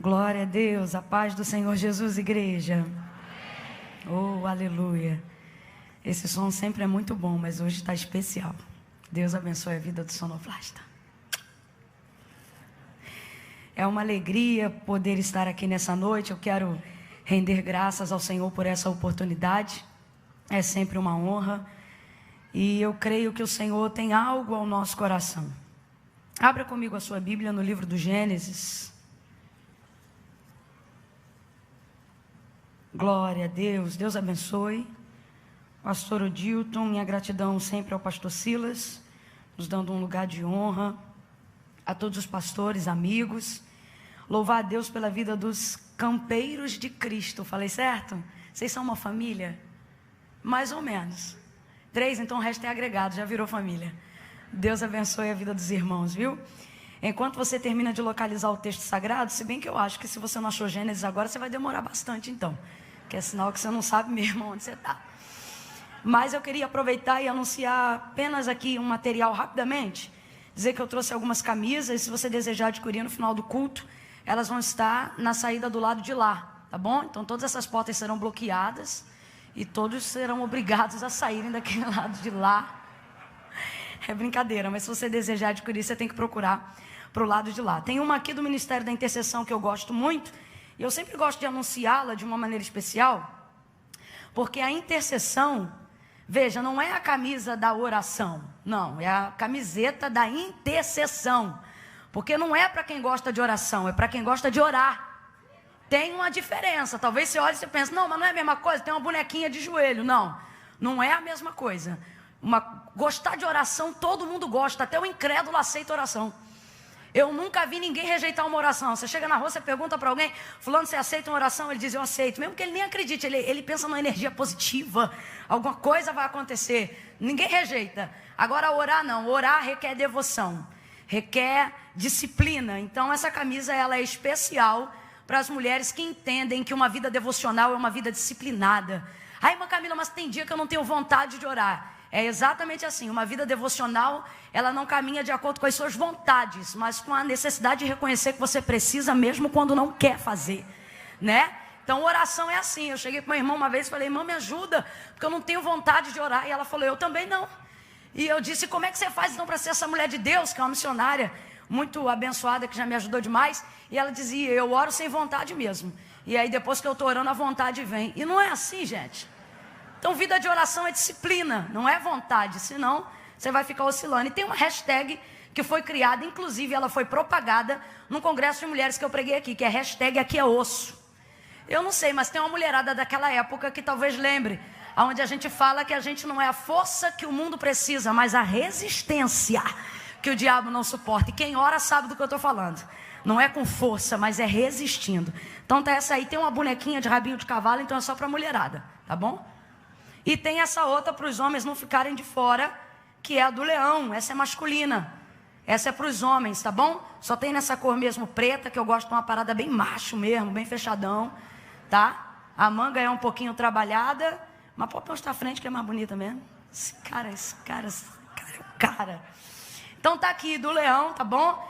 Glória a Deus, a paz do Senhor Jesus, igreja. Oh, aleluia. Esse som sempre é muito bom, mas hoje está especial. Deus abençoe a vida do sonoplasta. É uma alegria poder estar aqui nessa noite. Eu quero render graças ao Senhor por essa oportunidade. É sempre uma honra. E eu creio que o Senhor tem algo ao nosso coração. Abra comigo a sua Bíblia no livro do Gênesis. Glória a Deus, Deus abençoe. Pastor Odilton, minha gratidão sempre ao pastor Silas, nos dando um lugar de honra. A todos os pastores, amigos. Louvar a Deus pela vida dos campeiros de Cristo. Falei certo? Vocês são uma família? Mais ou menos. 3, então o resto é agregado, já virou família. Deus abençoe a vida dos irmãos, viu? Enquanto você termina de localizar o texto sagrado, se bem que eu acho que se você não achou Gênesis agora, você vai demorar bastante então. Que é sinal que você não sabe mesmo onde você está. Mas eu queria aproveitar e anunciar apenas aqui um material rapidamente. Dizer que eu trouxe algumas camisas, se você desejar adquirir no final do culto, elas vão estar na saída do lado de lá, tá bom? Então todas essas portas serão bloqueadas e todos serão obrigados a saírem daquele lado de lá. É brincadeira, mas se você desejar adquirir, você tem que procurar para o lado de lá. Tem uma aqui do Ministério da Intercessão que eu gosto muito, e eu sempre gosto de anunciá-la de uma maneira especial, porque a intercessão, veja, não é a camisa da oração, não, é a camiseta da intercessão, porque não é para quem gosta de oração, é para quem gosta de orar. Tem uma diferença, talvez você olhe e você pense, não, mas não é a mesma coisa, tem uma bonequinha de joelho. Não, não é a mesma coisa. Gostar de oração, todo mundo gosta, até o incrédulo aceita oração. Eu nunca vi ninguém rejeitar uma oração. Você chega na rua, você pergunta para alguém, fulano, você aceita uma oração? Ele diz, eu aceito. Mesmo que ele nem acredite, ele pensa numa energia positiva, alguma coisa vai acontecer. Ninguém rejeita. Agora orar não, orar requer devoção, requer disciplina. Então essa camisa ela é especial para as mulheres que entendem que uma vida devocional é uma vida disciplinada. Ai, mas Camila, mas tem dia que eu não tenho vontade de orar. É exatamente assim, uma vida devocional, ela não caminha de acordo com as suas vontades, mas com a necessidade de reconhecer que você precisa mesmo quando não quer fazer, né? Então oração é assim, eu cheguei para minha irmã uma vez e falei, irmã, me ajuda, porque eu não tenho vontade de orar. E ela falou, eu também não. E eu disse, como é que você faz então para ser essa mulher de Deus, que é uma missionária muito abençoada, que já me ajudou demais? E ela dizia, eu oro sem vontade mesmo. E aí depois que eu estou orando, a vontade vem. E não é assim, gente. Então, vida de oração é disciplina, não é vontade, senão você vai ficar oscilando. E tem uma hashtag que foi criada, inclusive ela foi propagada num congresso de mulheres que eu preguei aqui, que é hashtag aqui é osso. Eu não sei, mas tem uma mulherada daquela época que talvez lembre, onde a gente fala que a gente não é a força que o mundo precisa, mas a resistência que o diabo não suporta. E quem ora sabe do que eu estou falando. Não é com força, mas é resistindo. Então tá essa aí, tem uma bonequinha de rabinho de cavalo, então é só para mulherada, tá bom? E tem essa outra para os homens não ficarem de fora, que é a do leão, essa é masculina. Essa é para os homens, tá bom? Só tem nessa cor mesmo preta, que eu gosto de uma parada bem macho mesmo, bem fechadão, tá? A manga é um pouquinho trabalhada, mas pode postar à frente que é mais bonita mesmo. Esse cara é o cara. Então tá aqui do leão, tá bom?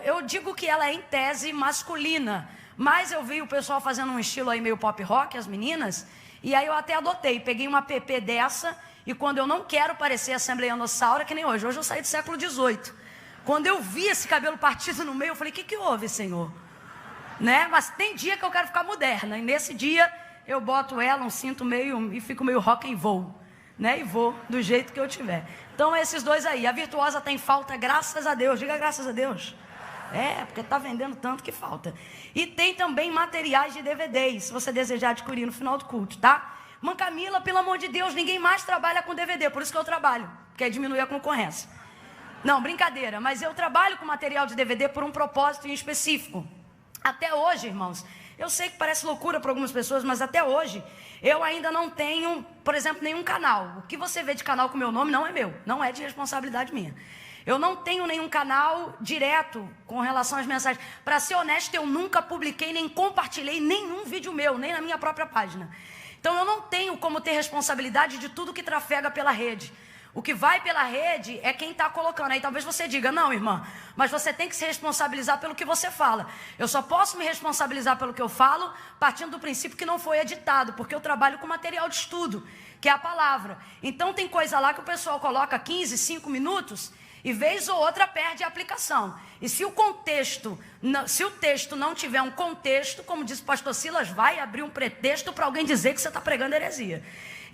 Eu digo que ela é em tese masculina, mas eu vi o pessoal fazendo um estilo aí meio pop rock, as meninas. E aí eu até adotei, peguei uma PP dessa, e quando eu não quero parecer assembleianossauro, que nem hoje eu saí do século XVIII. Quando eu vi esse cabelo partido no meio, eu falei, o que houve, Senhor? Né? Mas tem dia que eu quero ficar moderna, e nesse dia eu boto ela, um cinto meio, e fico meio rock and roll, né? E vou do jeito que eu tiver. Então esses dois aí, a Virtuosa tem falta, graças a Deus, diga graças a Deus. É, porque está vendendo tanto que falta. E tem também materiais de DVDs, se você desejar adquirir no final do culto, tá? Mãe Camila, pelo amor de Deus, ninguém mais trabalha com DVD, por isso que eu trabalho, porque aí diminui a concorrência. Não, brincadeira, mas eu trabalho com material de DVD por um propósito em específico. Até hoje, irmãos, eu sei que parece loucura para algumas pessoas, mas até hoje, eu ainda não tenho, por exemplo, nenhum canal. O que você vê de canal com meu nome não é meu, não é de responsabilidade minha. Eu não tenho nenhum canal direto com relação às mensagens. Para ser honesto, eu nunca publiquei nem compartilhei nenhum vídeo meu, nem na minha própria página. Então eu não tenho como ter responsabilidade de tudo que trafega pela rede. O que vai pela rede é quem está colocando. Aí talvez você diga, não, irmã, mas você tem que se responsabilizar pelo que você fala. Eu só posso me responsabilizar pelo que eu falo, partindo do princípio que não foi editado, porque eu trabalho com material de estudo, que é a palavra. Então tem coisa lá que o pessoal coloca 15, 5 minutos, e vez ou outra perde a aplicação. E se o texto não tiver um contexto, como disse o pastor Silas, vai abrir um pretexto para alguém dizer que você está pregando heresia.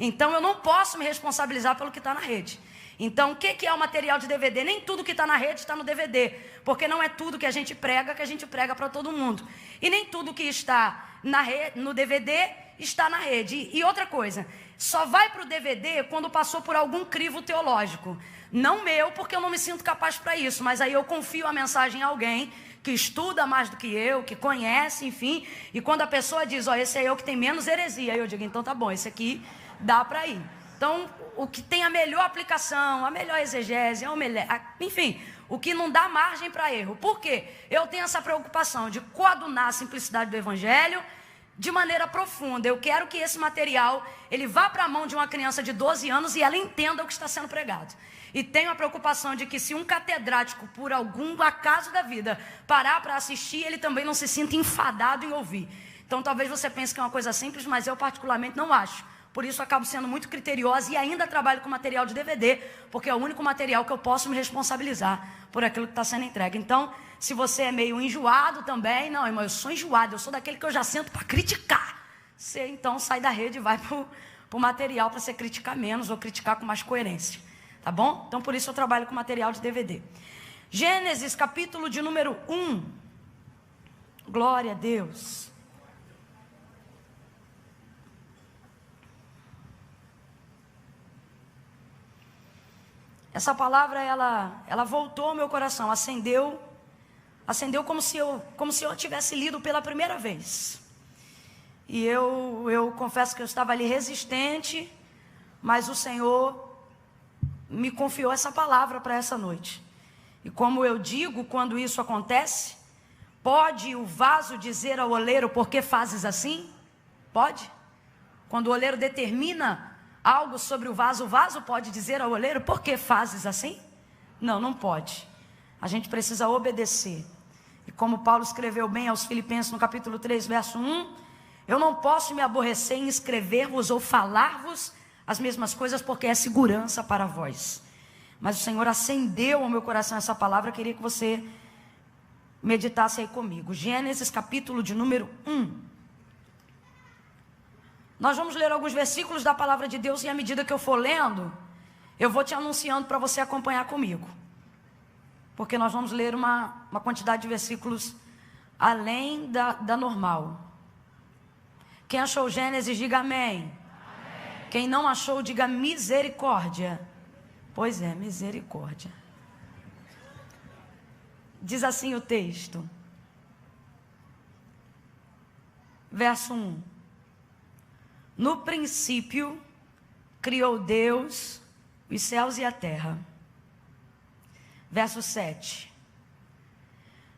Então eu não posso me responsabilizar pelo que está na rede. Então o que é o material de DVD? Nem tudo que está na rede está no DVD, porque não é tudo que a gente prega para todo mundo. E nem tudo que está no DVD está na rede. E outra coisa, só vai para o DVD quando passou por algum crivo teológico. Não meu, porque eu não me sinto capaz para isso, mas aí eu confio a mensagem a alguém que estuda mais do que eu, que conhece, enfim. E quando a pessoa diz, esse é eu que tem menos heresia, aí eu digo, então tá bom, esse aqui dá para ir. Então, o que tem a melhor aplicação, a melhor exegese, enfim, o que não dá margem para erro. Por quê? Eu tenho essa preocupação de coadunar a simplicidade do Evangelho de maneira profunda. Eu quero que esse material, ele vá para a mão de uma criança de 12 anos e ela entenda o que está sendo pregado. E tenho a preocupação de que se um catedrático, por algum acaso da vida, parar para assistir, ele também não se sinta enfadado em ouvir. Então, talvez você pense que é uma coisa simples, mas eu particularmente não acho. Por isso, acabo sendo muito criteriosa e ainda trabalho com material de DVD, porque é o único material que eu posso me responsabilizar por aquilo que está sendo entregue. Então, se você é meio enjoado também, não, irmão, eu sou enjoado, eu sou daquele que eu já sento para criticar. Você, então, sai da rede e vai para o material para você criticar menos ou criticar com mais coerência. Tá bom? Então, por isso eu trabalho com material de DVD. Gênesis, capítulo de número 1. Glória a Deus. Essa palavra, ela voltou ao meu coração, acendeu como se eu tivesse lido pela primeira vez. E eu confesso que eu estava ali resistente, mas o Senhor me confiou essa palavra para essa noite. E como eu digo, quando isso acontece, pode o vaso dizer ao oleiro, por que fazes assim? Pode. Quando o oleiro determina algo sobre o vaso pode dizer ao oleiro, por que fazes assim? Não, não pode. A gente precisa obedecer. E como Paulo escreveu bem aos Filipenses no capítulo 3, verso 1, eu não posso me aborrecer em escrever-vos ou falar-vos as mesmas coisas, porque é segurança para vós. Mas o Senhor acendeu ao meu coração essa palavra, eu queria que você meditasse aí comigo. Gênesis, capítulo de número 1. Nós vamos ler alguns versículos da palavra de Deus, e à medida que eu for lendo, eu vou te anunciando para você acompanhar comigo. Porque nós vamos ler uma quantidade de versículos além da normal. Quem achou Gênesis, diga amém. Quem não achou, diga misericórdia. Pois é, misericórdia. Diz assim o texto. Verso 1. No princípio, criou Deus os céus e a terra. Verso 7.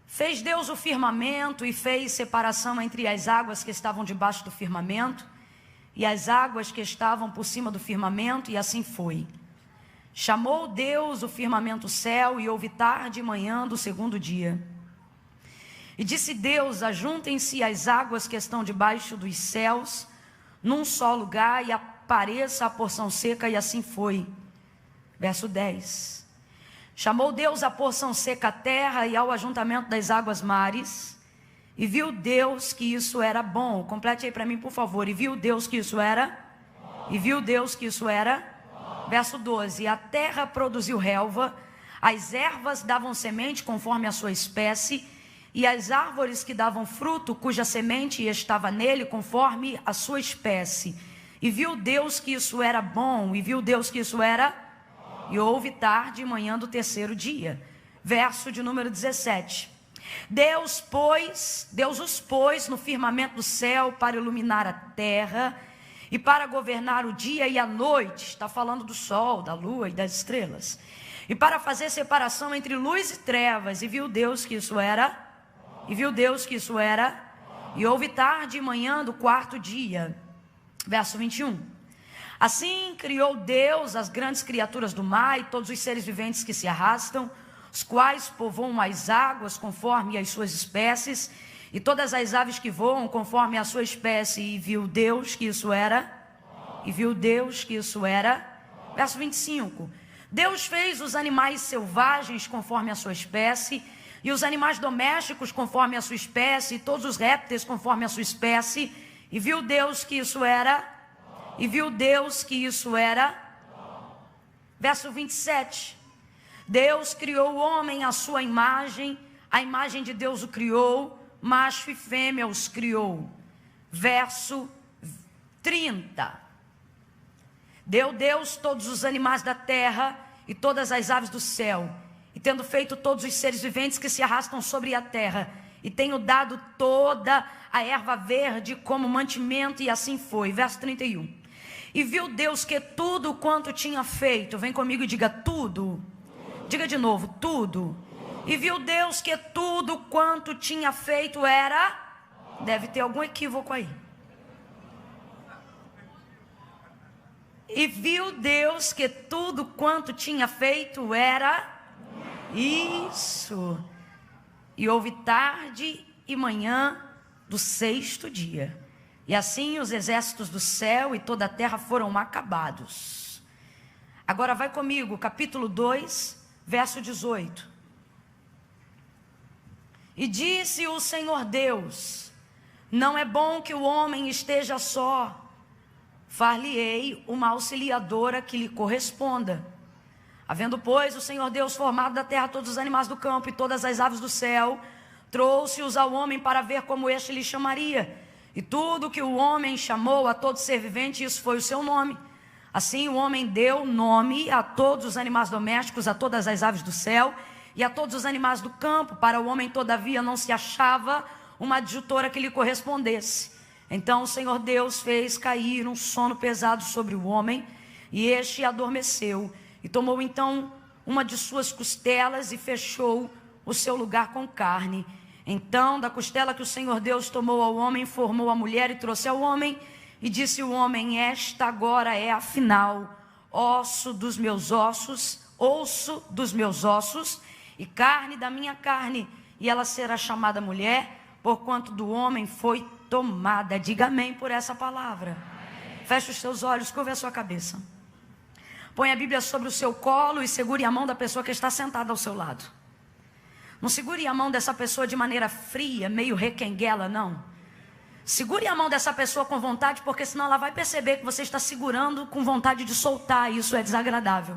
Fez Deus o firmamento e fez separação entre as águas que estavam debaixo do firmamento e as águas que estavam por cima do firmamento, e assim foi. Chamou Deus o firmamento céu, e houve tarde e manhã do segundo dia. E disse Deus, ajuntem-se as águas que estão debaixo dos céus, num só lugar, e apareça a porção seca, e assim foi. Verso 10. Chamou Deus a porção seca à terra, e ao ajuntamento das águas mares, e viu Deus que isso era bom. Complete aí para mim, por favor. E viu Deus que isso era bom. E viu Deus que isso era bom. Verso 12. E a terra produziu relva, as ervas davam semente conforme a sua espécie, e as árvores que davam fruto, cuja semente estava nele, conforme a sua espécie. E viu Deus que isso era bom. E viu Deus que isso era bom. E houve tarde e manhã do terceiro dia. Verso de número 17. Deus os pôs no firmamento do céu para iluminar a terra e para governar o dia e a noite. Está falando do sol, da lua e das estrelas. E para fazer separação entre luz e trevas. E viu Deus que isso era. E viu Deus que isso era. E houve tarde e manhã do quarto dia. Verso 21. Assim criou Deus as grandes criaturas do mar e todos os seres viventes que se arrastam, os quais povoam as águas conforme as suas espécies, e todas as aves que voam conforme a sua espécie. E viu Deus que isso era. E viu Deus que isso era. Verso 25. Deus fez os animais selvagens conforme a sua espécie, e os animais domésticos conforme a sua espécie, e todos os répteis conforme a sua espécie. E viu Deus que isso era. E viu Deus que isso era. Verso 27. Deus criou o homem à sua imagem, a imagem de Deus o criou, macho e fêmea os criou. Verso 30. Deu Deus todos os animais da terra e todas as aves do céu, e tendo feito todos os seres viventes que se arrastam sobre a terra, e tenho dado toda a erva verde como mantimento, e assim foi. Verso 31. E viu Deus que tudo quanto tinha feito, vem comigo e diga tudo. Diga de novo, tudo. E viu Deus que tudo quanto tinha feito era... Deve ter algum equívoco aí. E viu Deus que tudo quanto tinha feito era... Isso. E houve tarde e manhã do sexto dia. E assim os exércitos do céu e toda a terra foram acabados. Agora vai comigo, capítulo 2, verso 18. E disse o Senhor Deus: não é bom que o homem esteja só. Far-lhe-ei uma auxiliadora que lhe corresponda. Havendo, pois, o Senhor Deus formado da terra todos os animais do campo e todas as aves do céu, trouxe-os ao homem para ver como este lhe chamaria. E tudo que o homem chamou a todo ser vivente, isso foi o seu nome. Assim o homem deu nome a todos os animais domésticos, a todas as aves do céu e a todos os animais do campo. Para o homem, todavia, não se achava uma adjutora que lhe correspondesse. Então o Senhor Deus fez cair um sono pesado sobre o homem, e este adormeceu. E tomou então uma de suas costelas e fechou o seu lugar com carne. Então, da costela que o Senhor Deus tomou ao homem, formou a mulher e trouxe ao homem. E disse o homem: esta agora é afinal osso dos meus ossos, osso dos meus ossos, e carne da minha carne. E ela será chamada mulher, porquanto do homem foi tomada. Diga amém por essa palavra. Amém. Feche os seus olhos, curva a sua cabeça. Põe a Bíblia sobre o seu colo e segure a mão da pessoa que está sentada ao seu lado. Não segure a mão dessa pessoa de maneira fria, meio requenguela, não. Segure a mão dessa pessoa com vontade, porque senão ela vai perceber que você está segurando com vontade de soltar, e isso é desagradável.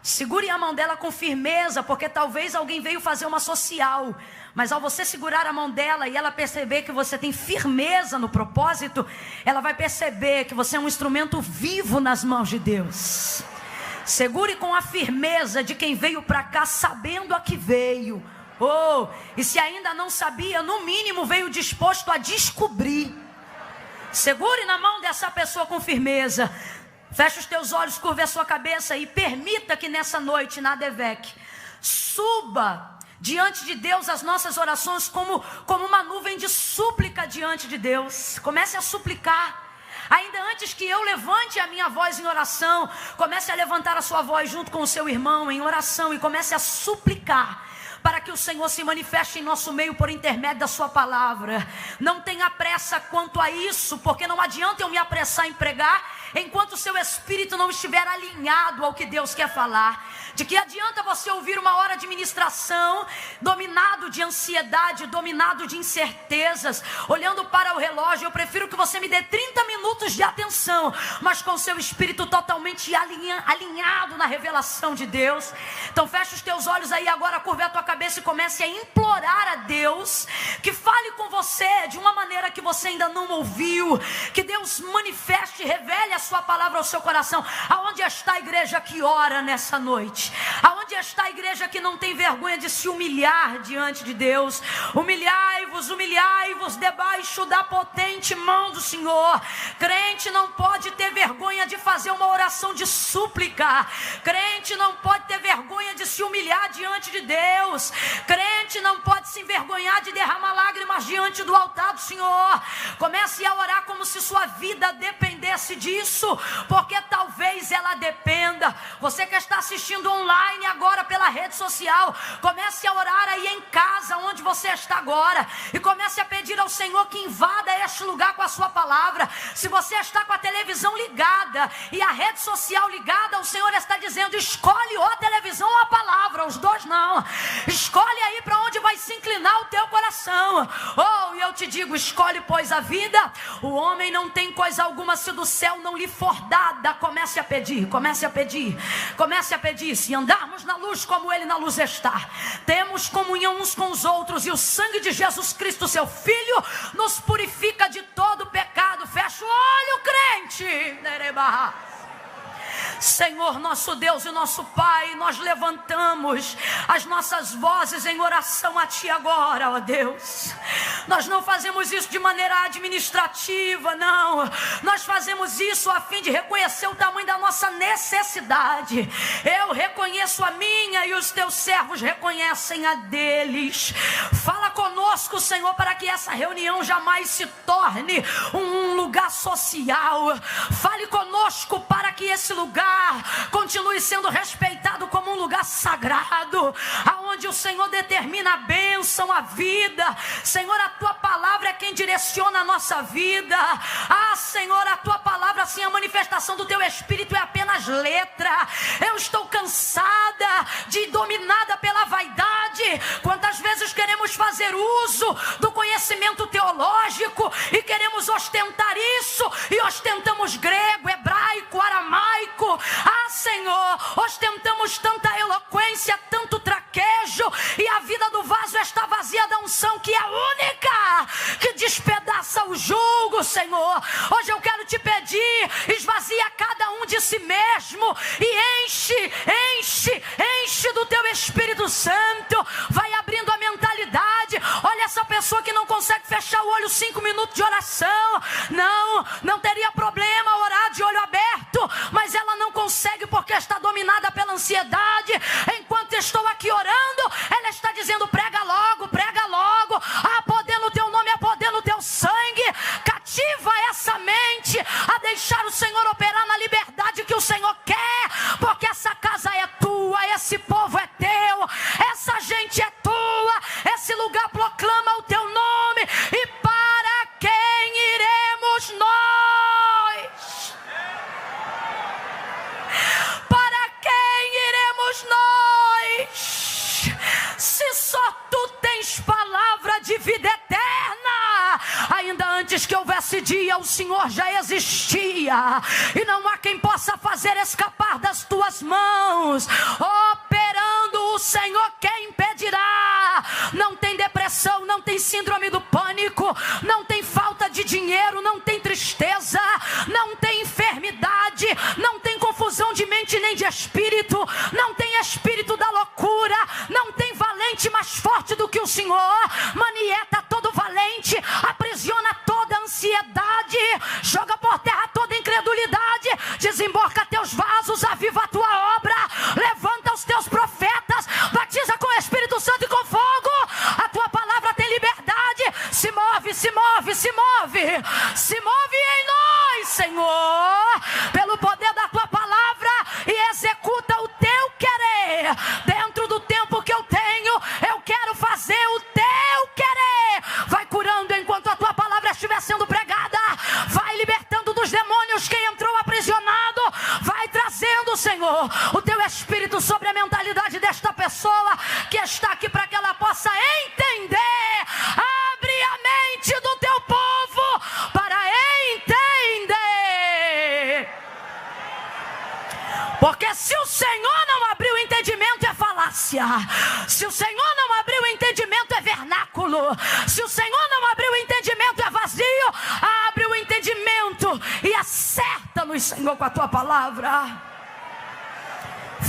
Segure a mão dela com firmeza, porque talvez alguém veio fazer uma social, mas ao você segurar a mão dela e ela perceber que você tem firmeza no propósito, ela vai perceber que você é um instrumento vivo nas mãos de Deus. Segure com a firmeza de quem veio para cá sabendo a que veio. E se ainda não sabia, no mínimo veio disposto a descobrir. Segure na mão dessa pessoa com firmeza. Feche os teus olhos, curve a sua cabeça e permita que nessa noite, na ADVEC, suba diante de Deus as nossas orações como uma nuvem de súplica diante de Deus. Comece a suplicar. Ainda antes que eu levante a minha voz em oração, comece a levantar a sua voz junto com o seu irmão em oração e comece a suplicar para que o Senhor se manifeste em nosso meio por intermédio da sua palavra. Não tenha pressa quanto a isso, porque não adianta eu me apressar em pregar enquanto o seu espírito não estiver alinhado ao que Deus quer falar. De que adianta você ouvir uma hora de ministração dominado de ansiedade, dominado de incertezas, olhando para o relógio? Eu prefiro que você me dê 30 minutos de atenção, mas com o seu espírito totalmente alinhado na revelação de Deus. Então fecha os teus olhos aí agora, curva a tua cabeça e comece a implorar a Deus que fale com você de uma maneira que você ainda não ouviu. Que Deus manifeste, revele a sua palavra ao seu coração. Aonde está a igreja que ora nessa noite? Aonde está a igreja que não tem vergonha de se humilhar diante de Deus? Humilhai-vos debaixo da potente mão do Senhor. Crente não pode ter vergonha de fazer uma oração de súplica. Crente não pode ter vergonha de se humilhar diante de Deus. Crente não pode se envergonhar de derramar lágrimas diante do altar do Senhor. Comece a orar como se sua vida dependesse disso. isso, porque talvez ela dependa. Você que está assistindo online agora pela rede social, comece a orar aí em casa, onde você está agora, e comece a pedir ao Senhor que invada este lugar com a sua palavra. Se você está com a televisão ligada e a rede social ligada, o Senhor está dizendo: escolhe ou a televisão ou a palavra, os dois não. Escolhe aí para onde vai se inclinar o teu coração. Oh, e eu te digo, escolhe pois a vida. O homem não tem coisa alguma se do céu não lhe for dada. Comece a pedir, comece a pedir, comece a pedir. Se andarmos na luz como Ele na luz está, temos comunhão uns com os outros, e o sangue de Jesus Cristo, seu Filho, nos purifica de todo pecado. Fecha o olho, crente. Senhor, nosso Deus e nosso Pai, nós levantamos as nossas vozes em oração a Ti agora, ó Deus. Nós não fazemos isso de maneira administrativa, não. Nós fazemos isso a fim de reconhecer o tamanho da nossa necessidade. Eu reconheço a minha e os Teus servos reconhecem a deles. Fala conosco, Senhor, para que essa reunião jamais se torne um lugar social. Fale conosco para que esse lugar continue sendo respeitado como um lugar sagrado, aonde o Senhor determina a bênção, a vida. Senhor, a Tua palavra é quem direciona a nossa vida. Ah, Senhor, a Tua palavra, assim, a manifestação do Teu Espírito é apenas letra. Eu estou cansada dominada pela vaidade. Quantas vezes queremos fazer uso do conhecimento teológico e queremos ostentar isso, e ostentamos grego, hebraico, aramaico. Ah, Senhor, ostentamos tanta eloquência, tanto traquejo, e a vida do vaso está vazia da unção, que é a única que despedaça o jugo, Senhor. Hoje eu quero te pedir, esvazia cada um de si mesmo e enche do Teu Espírito Santo. Vai abrindo a mentalidade. Olha essa pessoa que não consegue fechar o olho 5 minutos de oração. Não teria problema orar de olho aberto, mas ela não consegue porque está dominada pela ansiedade. Enquanto estou aqui orando, ela está dizendo: prega logo, prega logo. Há poder no Teu nome, há poder no Teu sangue. Cativa essa mente a deixar o Senhor operar na liberdade que o Senhor quer, porque essa casa é Tua, esse povo é Teu, essa gente é Tua, esse lugar proclama o Teu nome. E para quem iremos nós? Para quem iremos nós? Se só Tu tens palavra de vida eterna. Ainda antes que houvesse dia, o Senhor já existia, e não há quem possa fazer escapar das Tuas mãos. Operando o Senhor, quem impedirá? Não tem depressão, não tem síndrome do pânico, não tem falta de dinheiro, não tem tristeza, não tem enfermidade, não tem confusão de mente nem de espírito, não tem espírito da loucura, não tem valente mais forte do que o Senhor. Manieta todo valente, aprisiona toda ansiedade, joga por terra toda incredulidade, desemborca Teus vasos, aviva a Tua obra, levanta os Teus profetas, batiza com o Espírito Santo e com fogo. A Tua palavra tem liberdade. Se move, se move, se move, se move em nós, Senhor, pelo poder da Tua palavra, e executa o Teu querer. Dentro do tempo que eu tenho, eu quero fazer o Teu querer. Vai curando enquanto a Tua palavra estiver sendo pregada. Vai libertando dos demônios quem entrou aprisionado. Vai trazendo, Senhor, o Teu Espírito sobre a mentalidade desta pessoa que está aqui, para que ela possa entender. Abre a mente do Teu povo para entender. Porque se o Senhor não abrir o entendimento, é falácia. Se o Senhor não abrir o entendimento, é vernáculo. Se o Senhor não abrir o entendimento, é vazio. Abre o entendimento e acerta-nos, Senhor, com a Tua palavra.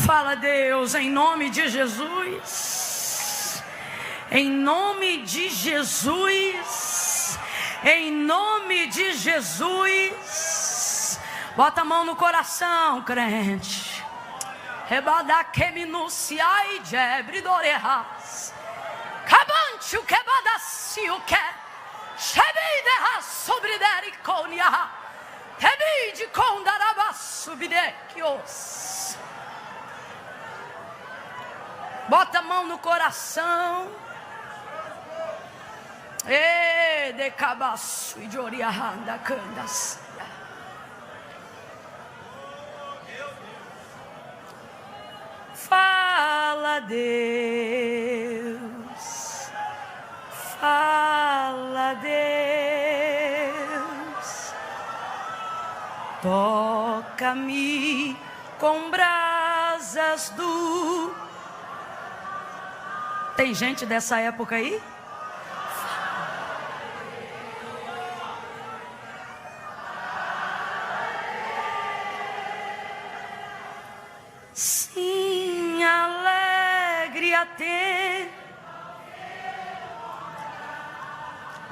Fala, Deus, em nome de Jesus. Em nome de Jesus. Em nome de Jesus. Bota a mão no coração, crente. Rebada que minuciai jebridorehas. Cabante o quebada se o que. Chebeide sobre dericonia. Tebide condarabaço bidequios. Bota a mão no coração. E de cabaço e de oriahanda candas. Fala, Deus. Fala, Deus. Toca-me com brasas do... Tem gente dessa época aí? Sim, alegre a ter.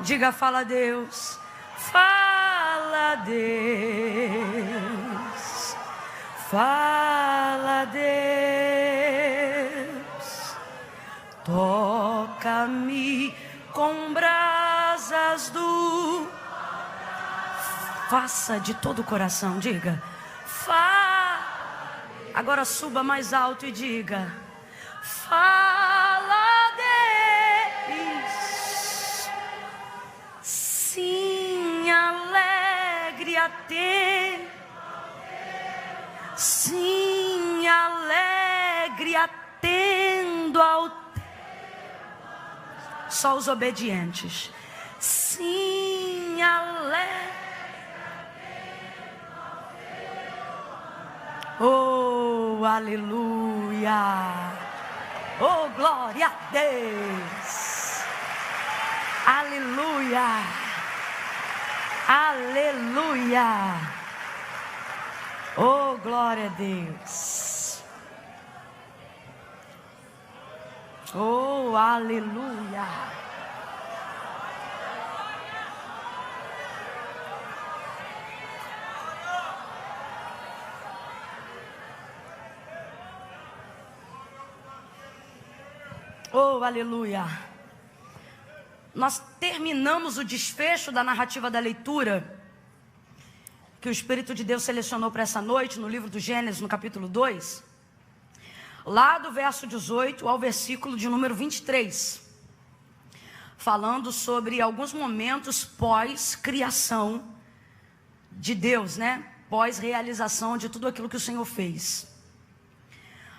Diga, fala, Deus. Fala, Deus. Fala, Deus. Toca-me com brasas do... Faça de todo o coração, diga. Agora suba mais alto e diga. Fala, Deus. Sim, alegre a ter. Sim, alegre atendo ao... Só os obedientes. Sim, alegre. Oh, aleluia. Oh, glória a Deus. Aleluia. Aleluia. Oh, glória a Deus. Oh, aleluia. Oh, aleluia. Nós terminamos o desfecho da narrativa da leitura que o Espírito de Deus selecionou para essa noite, no livro do Gênesis, no capítulo 2, lá do verso 18 ao versículo de número 23, falando sobre alguns momentos pós-criação de Deus, né? Pós-realização de tudo aquilo que o Senhor fez.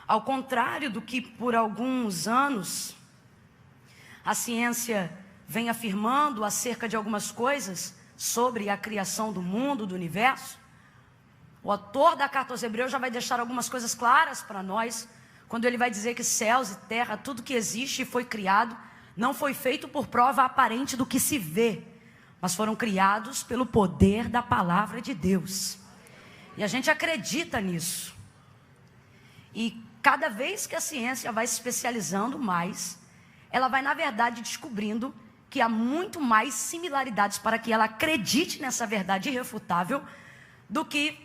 Ao contrário do que por alguns anos a ciência vem afirmando acerca de algumas coisas sobre a criação do mundo, do universo, o autor da carta aos Hebreus já vai deixar algumas coisas claras para nós, quando ele vai dizer que céus e terra, tudo que existe e foi criado, não foi feito por prova aparente do que se vê, mas foram criados pelo poder da palavra de Deus. E a gente acredita nisso. E cada vez que a ciência vai se especializando mais, ela vai, na verdade, descobrindo que há muito mais similaridades para que ela acredite nessa verdade irrefutável do que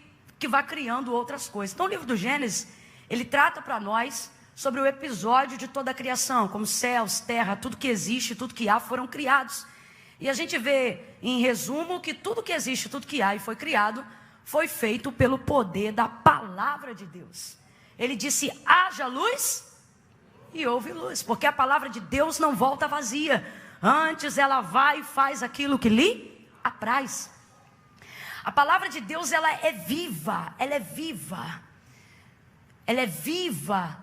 vai criando outras coisas. Então, o livro do Gênesis, ele trata para nós sobre o episódio de toda a criação, como céus, terra, tudo que existe, tudo que há foram criados. E a gente vê, em resumo, que tudo que existe, tudo que há e foi criado, foi feito pelo poder da palavra de Deus. Ele disse, haja luz, e houve luz, porque a palavra de Deus não volta vazia, antes ela vai e faz aquilo que lhe apraz. A palavra de Deus, ela é viva, ela é viva, ela é viva,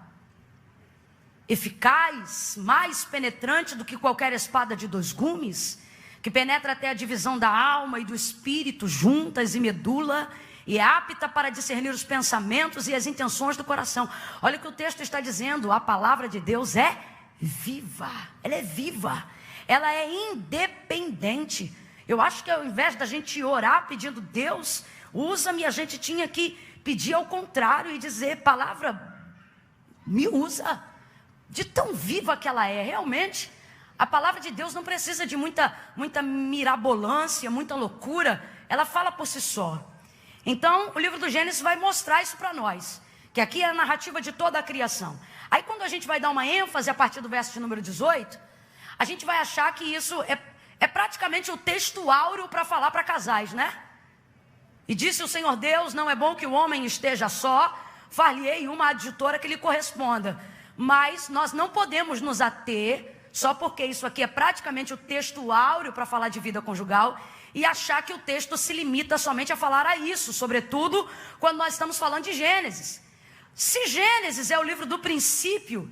eficaz, mais penetrante do que qualquer espada de dois gumes, que penetra até a divisão da alma e do espírito, juntas e medula, e é apta para discernir os pensamentos e as intenções do coração. Olha o que o texto está dizendo, a palavra de Deus é viva, ela é viva, ela é independente. Eu acho que ao invés da gente orar pedindo, Deus, usa-me, a gente tinha que pedir ao contrário e dizer, palavra, me usa, de tão viva que ela é. Realmente, a palavra de Deus não precisa de muita mirabolância, muita loucura, ela fala por si só. Então, o livro do Gênesis vai mostrar isso para nós, que aqui é a narrativa de toda a criação. Aí, quando a gente vai dar uma ênfase a partir do verso de número 18, a gente vai achar que isso é praticamente o texto áureo para falar para casais, né? E disse o Senhor Deus, não é bom que o homem esteja só, far-lhe-ei uma adjutora que lhe corresponda. Mas nós não podemos nos ater, só porque isso aqui é praticamente o texto áureo para falar de vida conjugal, e achar que o texto se limita somente a falar a isso, sobretudo quando nós estamos falando de Gênesis. Se Gênesis é o livro do princípio,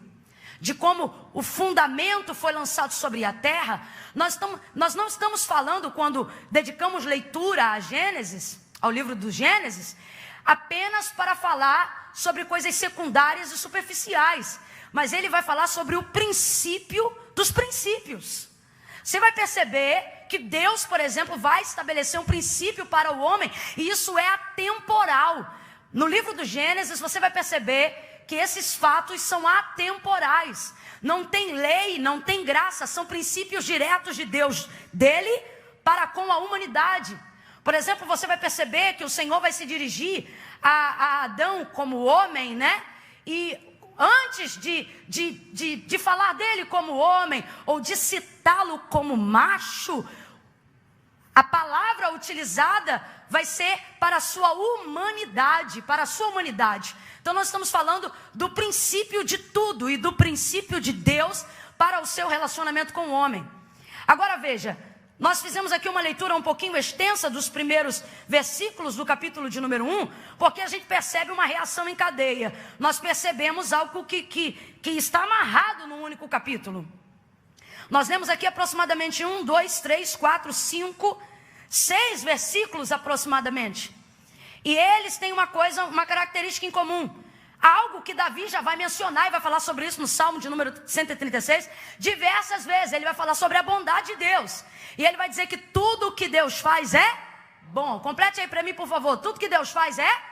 de como o fundamento foi lançado sobre a terra, nós não estamos falando, quando dedicamos leitura a Gênesis, ao livro do Gênesis, apenas para falar sobre coisas secundárias e superficiais, mas ele vai falar sobre o princípio dos princípios. Você vai perceber que Deus, por exemplo, vai estabelecer um princípio para o homem, e isso é atemporal. No livro do Gênesis, você vai perceber que esses fatos são atemporais. Não tem lei, não tem graça, são princípios diretos de Deus, dele para com a humanidade. Por exemplo, você vai perceber que o Senhor vai se dirigir a Adão como homem, né? E antes de falar dele como homem, ou de citá-lo como macho, a palavra utilizada vai ser para a sua humanidade, para a sua humanidade. Então nós estamos falando do princípio de tudo e do princípio de Deus para o seu relacionamento com o homem. Agora veja, nós fizemos aqui uma leitura um pouquinho extensa dos primeiros versículos do capítulo de número 1, porque a gente percebe uma reação em cadeia. Nós percebemos algo que está amarrado num único capítulo. Nós lemos aqui aproximadamente 1, 2, 3, 4, 5, 6 versículos aproximadamente. E eles têm uma característica em comum. Algo que Davi já vai mencionar e vai falar sobre isso no Salmo de número 136, diversas vezes. Ele vai falar sobre a bondade de Deus. E ele vai dizer que tudo o que Deus faz é bom. Complete aí para mim, por favor. Tudo que Deus faz é bom.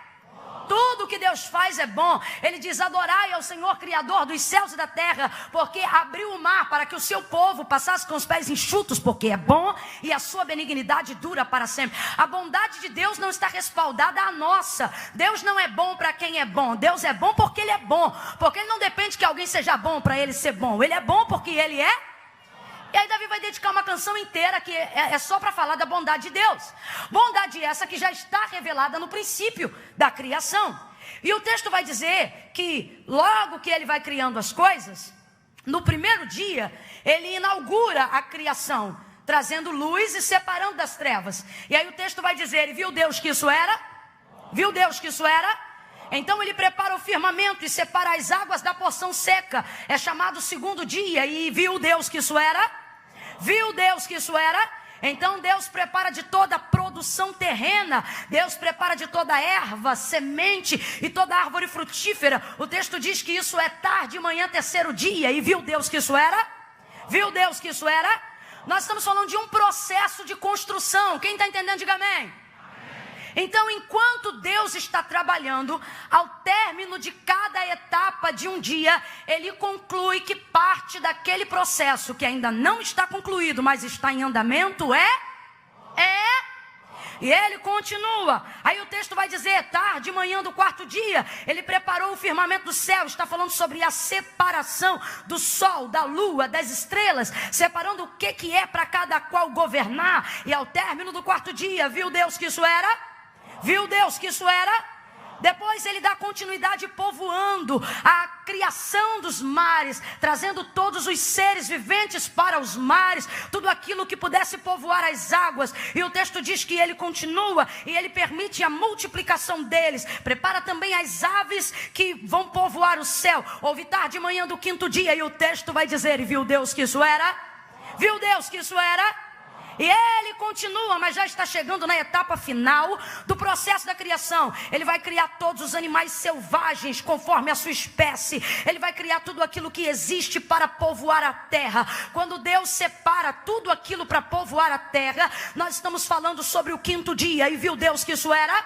Tudo que Deus faz é bom. Ele diz, adorai ao Senhor, Criador dos céus e da terra, porque abriu o mar para que o seu povo passasse com os pés enxutos, porque é bom e a sua benignidade dura para sempre. A bondade de Deus não está respaldada à nossa. Deus não é bom para quem é bom. Deus é bom porque Ele é bom. Porque Ele não depende que alguém seja bom para Ele ser bom. Ele é bom porque Ele é. E aí Davi vai dedicar uma canção inteira que é só para falar da bondade de Deus. Bondade essa que já está revelada no princípio da criação. E o texto vai dizer que logo que ele vai criando as coisas, no primeiro dia, ele inaugura a criação, trazendo luz e separando das trevas. E aí o texto vai dizer, e viu Deus que isso era? Viu Deus que isso era? Então ele prepara o firmamento e separa as águas da porção seca. É chamado segundo dia. E viu Deus que isso era? Viu Deus que isso era? Então Deus prepara de toda a produção terrena. Deus prepara de toda erva, semente e toda árvore frutífera. O texto diz que isso é tarde, manhã, terceiro dia. E viu Deus que isso era? Viu Deus que isso era? Nós estamos falando de um processo de construção. Quem está entendendo, diga amém. Então, enquanto Deus está trabalhando, ao término de cada etapa de um dia, Ele conclui que parte daquele processo que ainda não está concluído, mas está em andamento, e Ele continua. Aí o texto vai dizer, tarde, manhã do quarto dia, Ele preparou o firmamento do céu. Está falando sobre a separação do sol, da lua, das estrelas, separando o que é para cada qual governar. E ao término do quarto dia, viu Deus que isso era? Viu Deus que isso era? Depois ele dá continuidade povoando a criação dos mares, trazendo todos os seres viventes para os mares, tudo aquilo que pudesse povoar as águas. E o texto diz que ele continua e ele permite a multiplicação deles. Prepara também as aves que vão povoar o céu. Houve tarde e manhã do quinto dia, e o texto vai dizer, e viu Deus que isso era? Viu Deus que isso era? E ele continua, mas já está chegando na etapa final do processo da criação. Ele vai criar todos os animais selvagens conforme a sua espécie. Ele vai criar tudo aquilo que existe para povoar a terra. Quando Deus separa tudo aquilo para povoar a terra, nós estamos falando sobre o quinto dia. E viu Deus que isso era?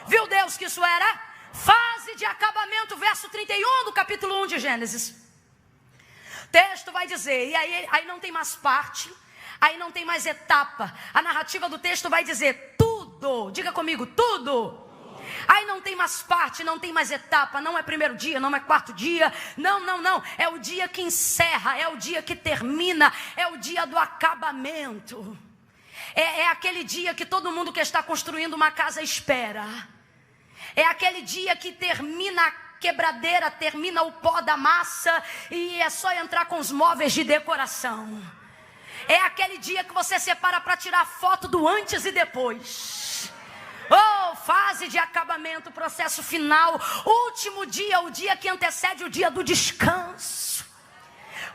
Viu Deus que isso era? Fase de acabamento, verso 31 do capítulo 1 de Gênesis. O texto vai dizer, e aí não tem mais parte. Aí não tem mais etapa. A narrativa do texto vai dizer tudo. Diga comigo, tudo. Aí não tem mais parte, não tem mais etapa. Não é primeiro dia, não é quarto dia. Não. É o dia que encerra, é o dia que termina. É o dia do acabamento. É aquele dia que todo mundo que está construindo uma casa espera. É aquele dia que termina a quebradeira, termina o pó da massa e é só entrar com os móveis de decoração. É aquele dia que você separa para tirar foto do antes e depois. Oh, fase de acabamento, processo final, último dia, o dia que antecede o dia do descanso.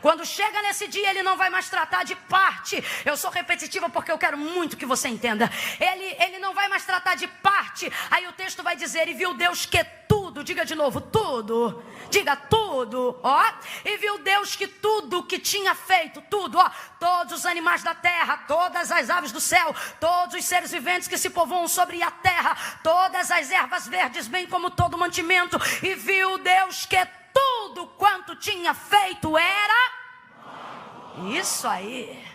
Quando chega nesse dia, ele não vai mais tratar de parte. Eu sou repetitiva porque eu quero muito que você entenda. Ele não vai mais tratar de parte. Aí o texto vai dizer, e viu Deus que tudo, diga de novo, tudo. Diga tudo, ó. E viu Deus que tudo que tinha feito, tudo, ó. Todos os animais da terra, todas as aves do céu, todos os seres viventes que se povoam sobre a terra, todas as ervas verdes, bem como todo o mantimento. E viu Deus que tudo quanto tinha feito era isso aí.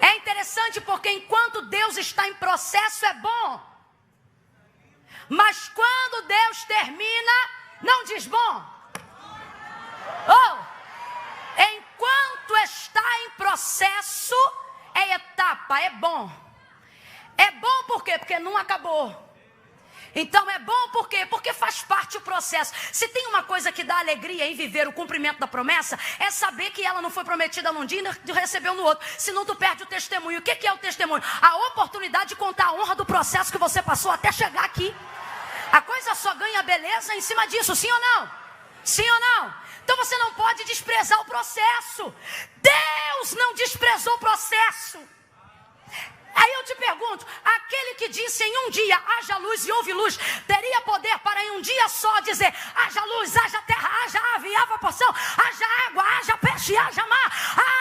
É interessante porque enquanto Deus está em processo é bom, mas quando Deus termina, não diz bom. Enquanto está em processo é etapa, é bom. É bom por quê? Porque não acabou. Então é bom por quê? Porque faz parte do processo. Se tem uma coisa que dá alegria em viver o cumprimento da promessa, é saber que ela não foi prometida num dia e recebeu no outro. Senão tu perde o testemunho. O que é o testemunho? A oportunidade de contar a honra do processo que você passou até chegar aqui. A coisa só ganha beleza em cima disso, sim ou não? Sim ou não? Então você não pode desprezar o processo. Deus não desprezou o processo. Aí eu te pergunto, aquele que disse em um dia, haja luz e houve luz, teria poder para em um dia só dizer, haja luz, haja terra, haja ave, haja porção, haja água, haja peixe, haja mar,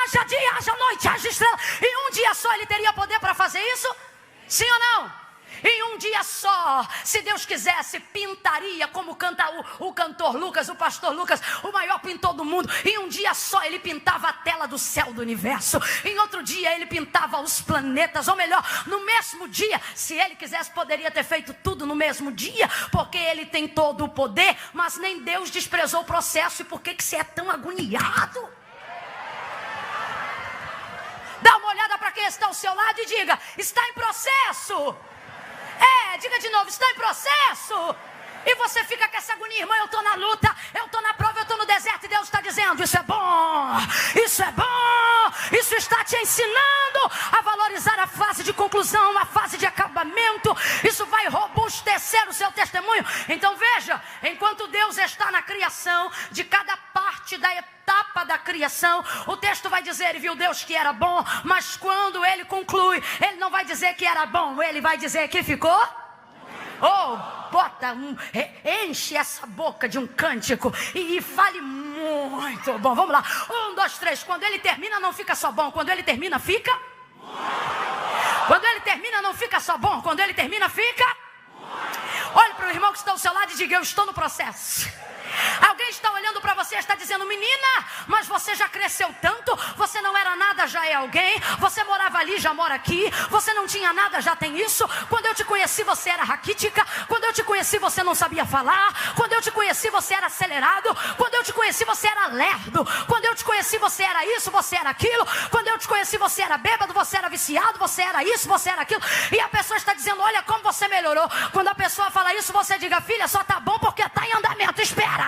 haja dia, haja noite, haja estrela. Em um dia só ele teria poder para fazer isso? Sim ou não? Em um dia só, se Deus quisesse, pintaria como canta o cantor Lucas, o pastor Lucas, o maior pintor do mundo. Em um dia só ele pintava a tela do céu do universo. Em outro dia ele pintava os planetas, ou melhor, no mesmo dia. Se ele quisesse, poderia ter feito tudo no mesmo dia, porque ele tem todo o poder. Mas nem Deus desprezou o processo. E por que você é tão agoniado? Dá uma olhada para quem está ao seu lado e diga, está em processo. Diga de novo, está em processo. E você fica com essa agonia, irmão, eu estou na luta, eu estou na prova, eu estou no deserto. E Deus está dizendo, isso é bom, isso é bom. Isso está te ensinando a valorizar a fase de conclusão, a fase de acabamento. Isso vai robustecer o seu testemunho. Então veja, enquanto Deus está na criação, de cada parte da etapa da criação, o texto vai dizer, viu Deus que era bom. Mas quando ele conclui, ele não vai dizer que era bom, ele vai dizer que ficou... enche essa boca de um cântico e fale muito bom. Vamos lá, 1, 2, 3. Quando ele termina não fica só bom, quando ele termina fica. Quando ele termina não fica só bom, quando ele termina fica. Olhe para o irmão que está ao seu lado e diga, eu estou no processo. Alguém está olhando para você e está dizendo, menina, mas você já cresceu tanto, você não era nada, já é alguém, você morava ali, já mora aqui, você não tinha nada, já tem isso. Quando eu te conheci você era raquítica, quando eu te conheci você não sabia falar, quando eu te conheci você era acelerado, quando eu te conheci você era lerdo, quando eu te conheci você era isso, você era aquilo, quando eu te conheci você era bêbado, você era viciado, você era isso, você era aquilo. E a pessoa está dizendo, olha como você melhorou. Quando a pessoa fala isso, você diga, filha, só tá bom porque está em andamento, espera.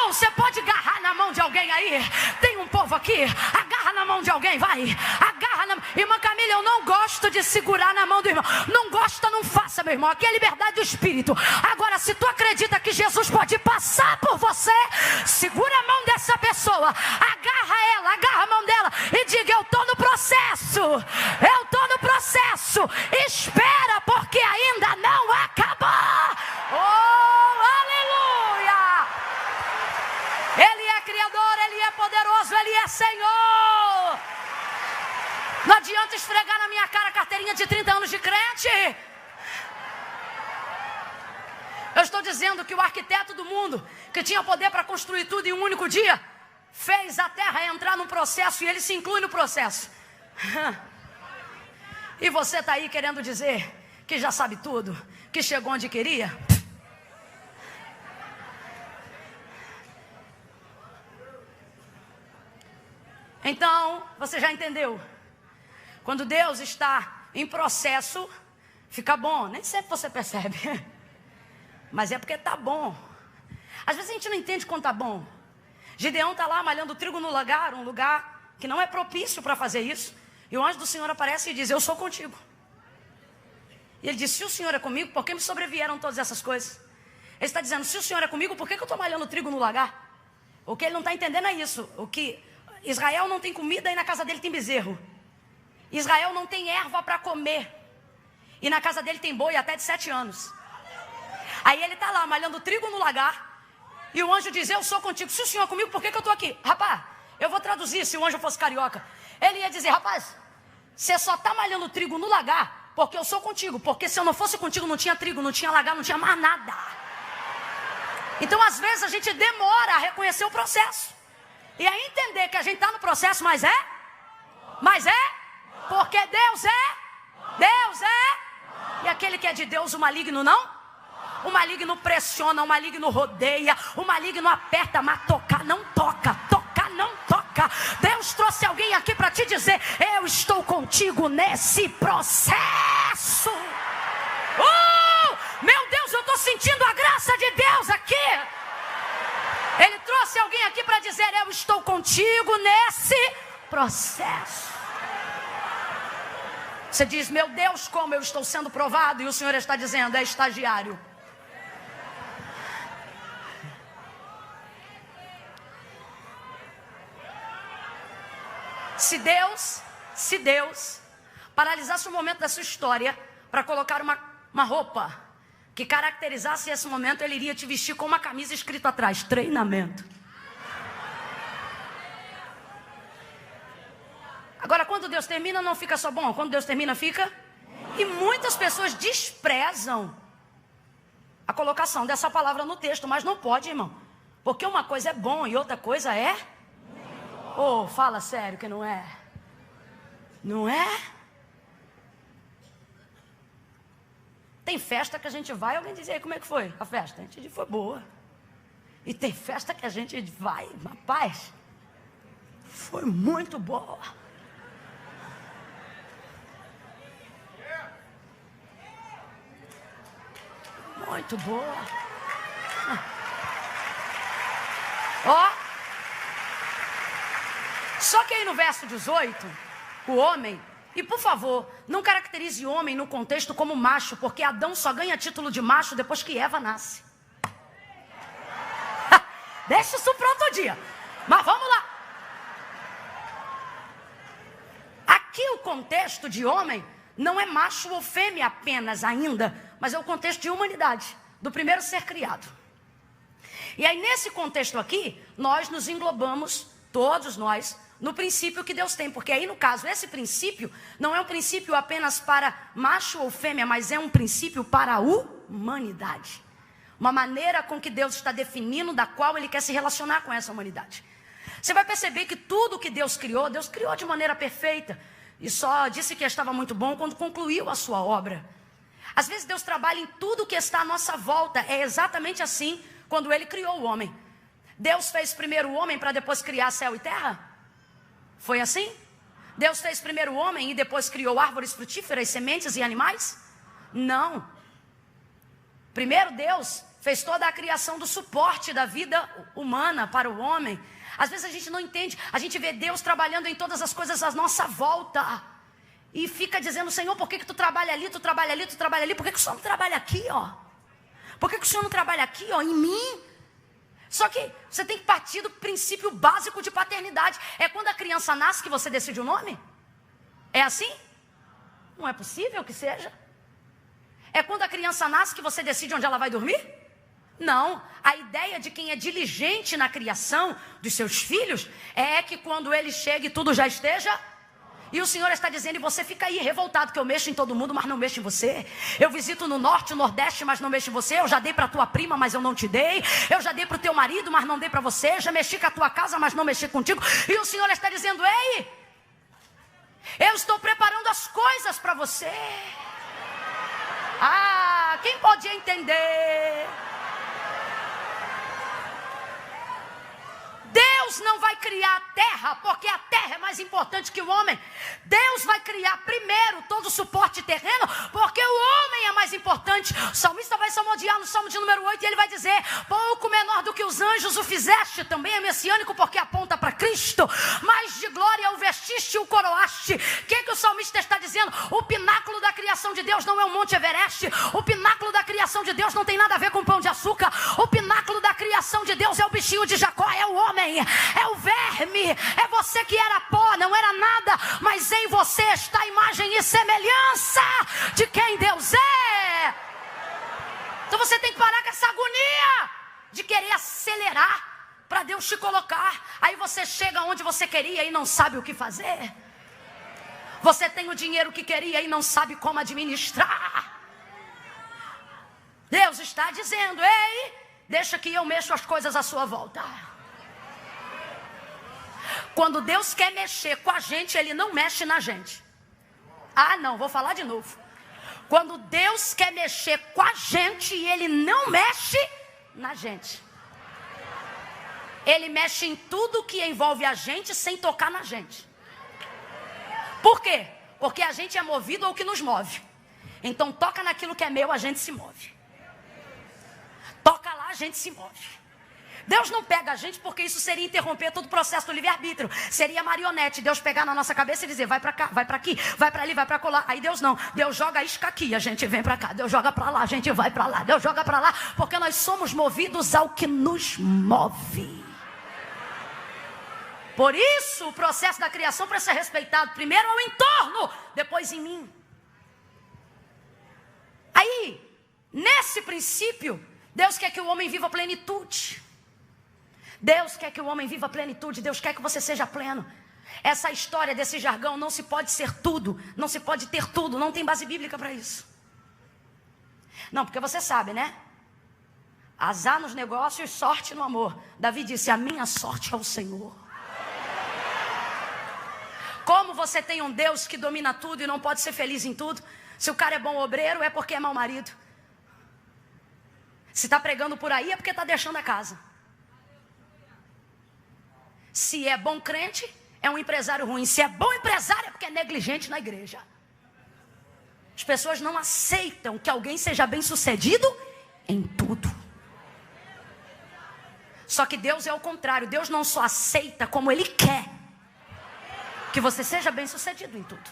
Você pode agarrar na mão de alguém aí. Tem um povo aqui, agarra na mão de alguém, vai. Agarra na... Irmã Camila, eu não gosto de segurar na mão do irmão. Não gosta, não faça, meu irmão. Aqui é liberdade do espírito. Agora, se tu acredita que Jesus pode passar por você, segura a mão dessa pessoa, agarra ela, agarra a mão dela e diga, eu estou no processo. Eu estou no processo. Espera, porque ainda não acabou. Aleluia! Ele é Criador, Ele é poderoso, Ele é Senhor. Não adianta esfregar na minha cara a carteirinha de 30 anos de crente. Eu estou dizendo que o arquiteto do mundo, que tinha poder para construir tudo em um único dia, fez a terra entrar num processo e ele se inclui no processo. E você está aí querendo dizer que já sabe tudo, que chegou onde queria? Então, você já entendeu? Quando Deus está em processo, fica bom. Nem sempre você percebe. Mas é porque está bom. Às vezes a gente não entende quando está bom. Gideão está lá malhando trigo no lagar, um lugar que não é propício para fazer isso. E o anjo do Senhor aparece e diz: eu sou contigo. E ele diz: se o Senhor é comigo, por que me sobrevieram todas essas coisas? Ele está dizendo: se o Senhor é comigo, por que eu estou malhando trigo no lagar? O que ele não está entendendo é isso. O que Israel não tem comida e na casa dele tem bezerro. Israel não tem erva para comer e na casa dele tem boi até de 7 anos. Aí ele está lá malhando trigo no lagar e o anjo diz: eu sou contigo. Se o Senhor é comigo, por que eu estou aqui? Rapaz, eu vou traduzir se o anjo fosse carioca. Ele ia dizer: rapaz, você só está malhando trigo no lagar porque eu sou contigo. Porque se eu não fosse contigo, não tinha trigo, não tinha lagar, não tinha mais nada. Então às vezes a gente demora a reconhecer o processo e a entender que a gente está no processo, mas é porque Deus é, e aquele que é de Deus, o maligno não? O maligno pressiona, o maligno rodeia, o maligno aperta, mas tocar não toca, tocar não toca. Deus trouxe alguém aqui para te dizer: eu estou contigo nesse processo. Meu Deus, eu estou sentindo a graça de Deus aqui. Ele trouxe alguém aqui para dizer: eu estou contigo nesse processo. Você diz: meu Deus, como eu estou sendo provado. E o Senhor está dizendo: é estagiário. Se Deus paralisasse o momento da sua história para colocar uma roupa que caracterizasse esse momento, Ele iria te vestir com uma camisa escrito atrás: treinamento. Agora, quando Deus termina, não fica só bom. Quando Deus termina, fica. E muitas pessoas desprezam a colocação dessa palavra no texto, mas não pode, irmão. Porque uma coisa é bom e outra coisa é... fala sério que não é. Não é? Tem festa que a gente vai, alguém diz: aí, como é que foi a festa? A gente diz: foi boa. E tem festa que a gente vai, rapaz, foi muito boa. Muito boa. Só que aí no verso 18, o homem, e por favor, não caracterize homem no contexto como macho, porque Adão só ganha título de macho depois que Eva nasce. Deixa isso para outro dia. Mas vamos lá. Aqui o contexto de homem não é macho ou fêmea apenas ainda, mas é o contexto de humanidade, do primeiro ser criado. E aí nesse contexto aqui, nós nos englobamos, todos nós, no princípio que Deus tem. Porque aí no caso, esse princípio não é um princípio apenas para macho ou fêmea, mas é um princípio para a humanidade. Uma maneira com que Deus está definindo, da qual Ele quer se relacionar com essa humanidade. Você vai perceber que tudo que Deus criou de maneira perfeita. E só disse que estava muito bom quando concluiu a sua obra. Às vezes Deus trabalha em tudo que está à nossa volta. É exatamente assim quando Ele criou o homem. Deus fez primeiro o homem para depois criar céu e terra? Foi assim? Deus fez primeiro o homem e depois criou árvores frutíferas, sementes e animais? Não. Primeiro Deus fez toda a criação do suporte da vida humana para o homem. Às vezes a gente não entende, a gente vê Deus trabalhando em todas as coisas à nossa volta. E fica dizendo: Senhor, por que tu trabalha ali, tu trabalha ali, tu trabalha ali? Por que o Senhor não trabalha aqui, ó? Por que o Senhor não trabalha aqui, ó, em mim? Só que você tem que partir do princípio básico de paternidade. É quando a criança nasce que você decide o nome? É assim? Não é possível que seja. É quando a criança nasce que você decide onde ela vai dormir? Não, a ideia de quem é diligente na criação dos seus filhos é que quando ele chega tudo já esteja. E o Senhor está dizendo: e você fica aí revoltado que eu mexo em todo mundo, mas não mexo em você. Eu visito no norte, no nordeste, mas não mexo em você. Eu já dei para tua prima, mas eu não te dei. Eu já dei para o teu marido, mas não dei para você. Já mexi com a tua casa, mas não mexi contigo. E o Senhor está dizendo: ei, eu estou preparando as coisas para você. Quem pode entender? Deus não vai criar a terra, porque a terra é mais importante que o homem. Deus vai criar primeiro todo o suporte terreno, porque o homem é mais importante. O salmista vai salmodiar no Salmo de número 8 e ele vai dizer: pouco menor do que os anjos o fizeste. Também é messiânico porque aponta para Cristo. Mais de glória o vestiste e o coroaste. O que o salmista está dizendo? O pináculo da criação de Deus não é o Monte Everest. O pináculo da criação de Deus não tem nada a ver com pão de açúcar. O pináculo da criação de Deus é o bichinho de Jacó, é o homem, é o verme, é você que era pó, não era nada, mas em você está a imagem e semelhança de quem Deus é. Então você tem que parar com essa agonia de querer acelerar para Deus te colocar. Aí você chega onde você queria e não sabe o que fazer. Você tem o dinheiro que queria e não sabe como administrar. Deus está dizendo: ei, deixa que eu mexo as coisas à sua volta. Quando Deus quer mexer com a gente, Ele não mexe na gente. Ah, não, vou falar de novo. Quando Deus quer mexer com a gente, Ele não mexe na gente. Ele mexe em tudo que envolve a gente sem tocar na gente. Por quê? Porque a gente é movido ao que nos move. Então toca naquilo que é meu, a gente se move. Toca lá, a gente se move. Deus não pega a gente porque isso seria interromper todo o processo do livre-arbítrio. Seria marionete, Deus pegar na nossa cabeça e dizer: vai para cá, vai para aqui, vai para ali, vai para colar. Aí Deus não, Deus joga a isca aqui, a gente vem para cá. Deus joga para lá, a gente vai para lá. Deus joga para lá, porque nós somos movidos ao que nos move. Por isso o processo da criação precisa ser respeitado. Primeiro ao entorno, depois em mim. Aí, nesse princípio, Deus quer que o homem viva plenitude. Deus quer que o homem viva plenitude. Deus quer que você seja pleno. Essa história desse jargão: não se pode ser tudo, não se pode ter tudo, não tem base bíblica para isso. Não, porque você sabe, né? Azar nos negócios, sorte no amor. Davi disse: a minha sorte é o Senhor. Como você tem um Deus que domina tudo e não pode ser feliz em tudo? Se o cara é bom obreiro, é porque é mau marido. Se está pregando por aí, é porque está deixando a casa. Se é bom crente, é um empresário ruim. Se é bom empresário, é porque é negligente na igreja. As pessoas não aceitam que alguém seja bem sucedido em tudo. Só que Deus é o contrário. Deus não só aceita, como Ele quer que você seja bem sucedido em tudo.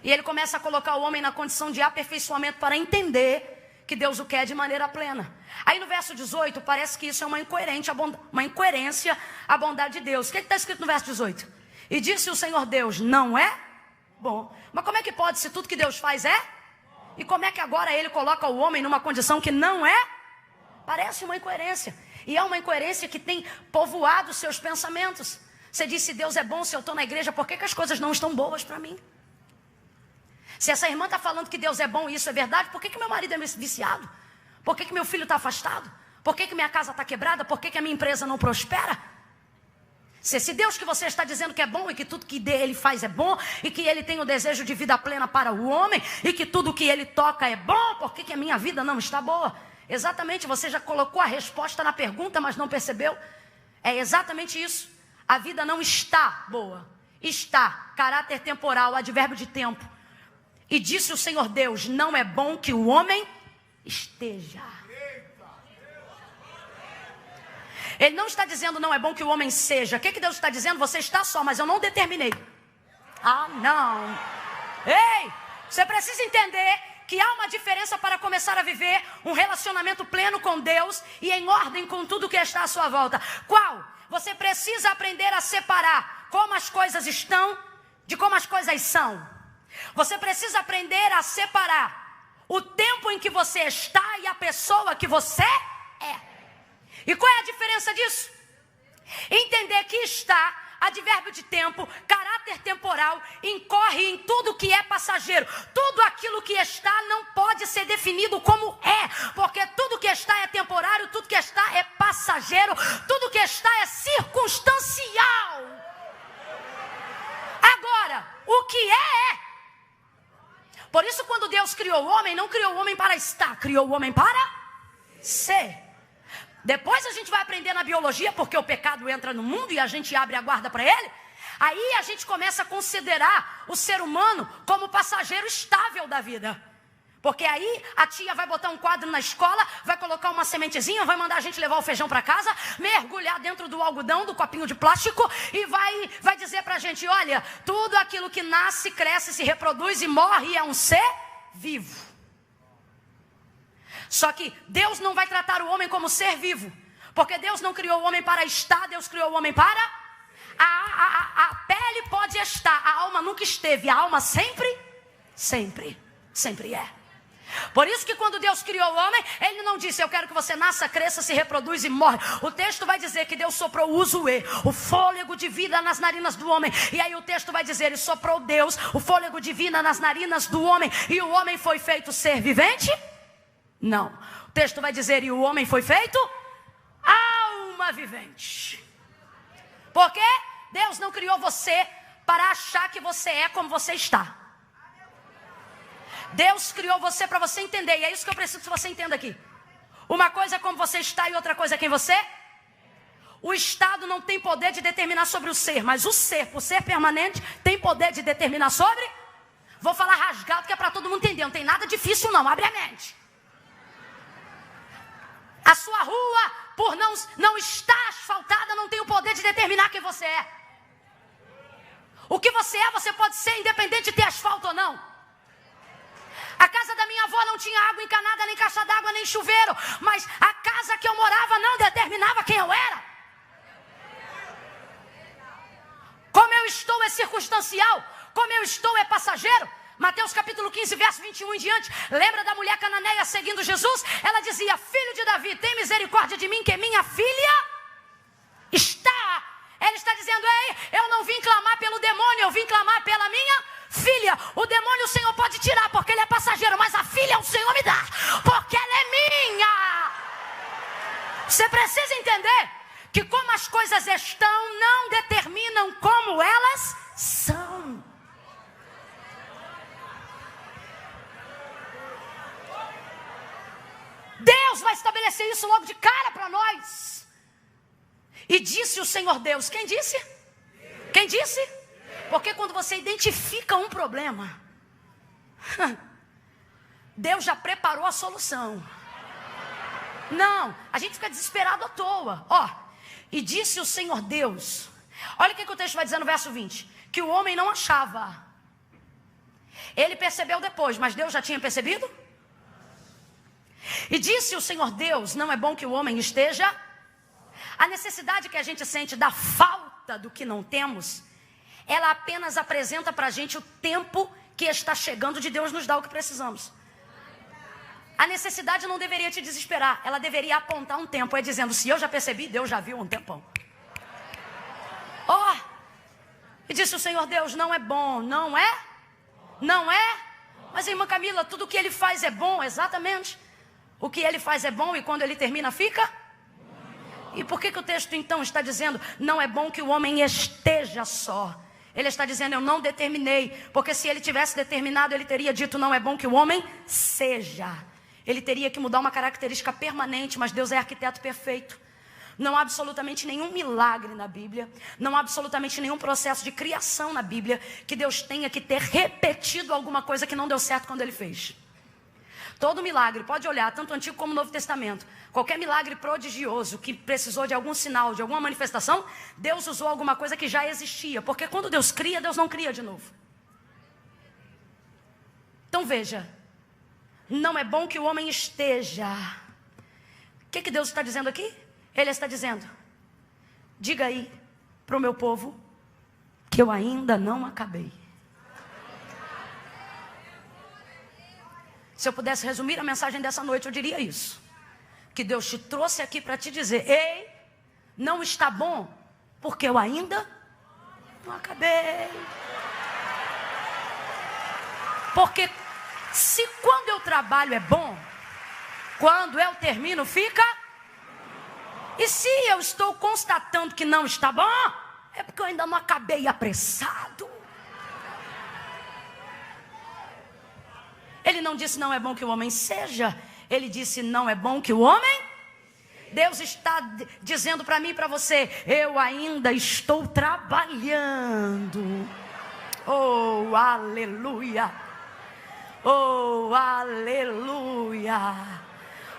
E Ele começa a colocar o homem na condição de aperfeiçoamento para entender que Deus o quer de maneira plena. Aí no verso 18, parece que isso é uma incoerência à bondade de Deus. O que está escrito no verso 18? E disse o Senhor Deus: não é bom. Mas como é que pode, se tudo que Deus faz é? E como é que agora Ele coloca o homem numa condição que não é? Parece uma incoerência. E é uma incoerência que tem povoado os seus pensamentos. Você diz: se Deus é bom, se eu estou na igreja, por que as coisas não estão boas para mim? Se essa irmã está falando que Deus é bom e isso é verdade, por que meu marido é viciado? Por que meu filho está afastado? Por que minha casa está quebrada? Por que a minha empresa não prospera? Se esse Deus que você está dizendo que é bom e que tudo que Ele faz é bom e que Ele tem o desejo de vida plena para o homem e que tudo que Ele toca é bom, por que a minha vida não está boa? Exatamente, você já colocou a resposta na pergunta, mas não percebeu? É exatamente isso. A vida não está boa. Está, caráter temporal, advérbio de tempo. E disse o Senhor Deus: não é bom que o homem esteja. Ele não está dizendo não é bom que o homem seja. O que Deus está dizendo? Você está só, mas eu não determinei. Ah, não. Ei, você precisa entender que há uma diferença para começar a viver um relacionamento pleno com Deus e em ordem com tudo que está à sua volta. Qual? Você precisa aprender a separar como as coisas estão de como as coisas são. Você precisa aprender a separar o tempo em que você está e a pessoa que você é. E qual é a diferença disso? Entender que está, advérbio de tempo, caráter temporal, incorre em tudo que é passageiro. Tudo aquilo que está não pode ser definido como é, porque tudo que está é temporário, tudo que está é passageiro, tudo que está é circunstancial. Agora, o que é. Por isso, quando Deus criou o homem, não criou o homem para estar, criou o homem para ser. Depois a gente vai aprender na biologia, porque o pecado entra no mundo e a gente abre a guarda para ele. Aí a gente começa a considerar o ser humano como passageiro estável da vida. Porque aí a tia vai botar um quadro na escola, vai colocar uma sementezinha, vai mandar a gente levar o feijão para casa, mergulhar dentro do algodão, do copinho de plástico e vai dizer para a gente, olha, tudo aquilo que nasce, cresce, se reproduz e morre é um ser vivo. Só que Deus não vai tratar o homem como ser vivo, porque Deus não criou o homem para estar, Deus criou o homem para... A pele pode estar, a alma nunca esteve, a alma sempre é. Por isso que quando Deus criou o homem, Ele não disse, eu quero que você nasça, cresça, se reproduz e morre. O texto vai dizer que Deus soprou o uzuê, o fôlego de vida nas narinas do homem. E aí o texto vai dizer, Ele soprou Deus, o fôlego de vida nas narinas do homem. E o homem foi feito ser vivente? Não. O texto vai dizer, e o homem foi feito alma vivente. Por quê? Deus não criou você para achar que você é como você está. Deus criou você para você entender. E é isso que eu preciso que você entenda aqui. Uma coisa é como você está e outra coisa é quem você é. O estado não tem poder de determinar sobre o ser. Mas o ser, por ser permanente, tem poder de determinar sobre. Vou falar rasgado que é para todo mundo entender. Não tem nada difícil não, abre a mente. A sua rua, por não estar asfaltada, não tem o poder de determinar quem você é. O que você é, você pode ser independente de ter asfalto ou não. A casa da minha avó não tinha água encanada, nem caixa d'água, nem chuveiro. Mas a casa que eu morava não determinava quem eu era. Como eu estou é circunstancial. Como eu estou é passageiro. Mateus capítulo 15, verso 21 em diante. Lembra da mulher cananeia seguindo Jesus? Ela dizia, filho de Davi, tem misericórdia de mim, que minha filha está. Ela está dizendo, ei, eu não vim clamar pelo demônio, eu vim clamar pela minha filha. O demônio o Senhor pode tirar, porque ele é passageiro, mas a filha o Senhor me dá, porque ela é minha. Você precisa entender que como as coisas estão, não determinam como elas são. Deus vai estabelecer isso logo de cara para nós. E disse o Senhor Deus. Quem disse? Quem disse? Porque quando você identifica um problema, Deus já preparou a solução. Não, a gente fica desesperado à toa. Ó, e disse o Senhor Deus. Olha o que o texto vai dizer no verso 20. Que o homem não achava. Ele percebeu depois, mas Deus já tinha percebido? E disse o Senhor Deus, não é bom que o homem esteja. A necessidade que a gente sente da falta do que não temos, ela apenas apresenta para a gente o tempo que está chegando de Deus nos dar o que precisamos. A necessidade não deveria te desesperar, ela deveria apontar um tempo, é dizendo, se eu já percebi, Deus já viu há um tempão. Ó, e disse o Senhor Deus, não é bom, não é? Não é? Mas irmã Camila, tudo o que ele faz é bom, exatamente. O que ele faz é bom e quando ele termina fica? E por que o texto então está dizendo, não é bom que o homem esteja só? Ele está dizendo, eu não determinei, porque se ele tivesse determinado, ele teria dito, não é bom que o homem seja. Ele teria que mudar uma característica permanente, mas Deus é arquiteto perfeito. Não há absolutamente nenhum milagre na Bíblia, não há absolutamente nenhum processo de criação na Bíblia que Deus tenha que ter repetido alguma coisa que não deu certo quando ele fez. Todo milagre, pode olhar, tanto o Antigo como o Novo Testamento, qualquer milagre prodigioso que precisou de algum sinal, de alguma manifestação, Deus usou alguma coisa que já existia, porque quando Deus cria, Deus não cria de novo. Então veja, não é bom que o homem esteja. O que Deus está dizendo aqui? Ele está dizendo, diga aí para o meu povo que eu ainda não acabei. Se eu pudesse resumir a mensagem dessa noite, eu diria isso. Que Deus te trouxe aqui para te dizer, ei, não está bom, porque eu ainda não acabei. Porque se quando eu trabalho é bom, quando eu termino fica. E se eu estou constatando que não está bom, é porque eu ainda não acabei apressado. Ele não disse não é bom que o homem seja. Ele disse não é bom que o homem Deus está dizendo para mim e para você: eu ainda estou trabalhando. Oh, aleluia! Oh, aleluia!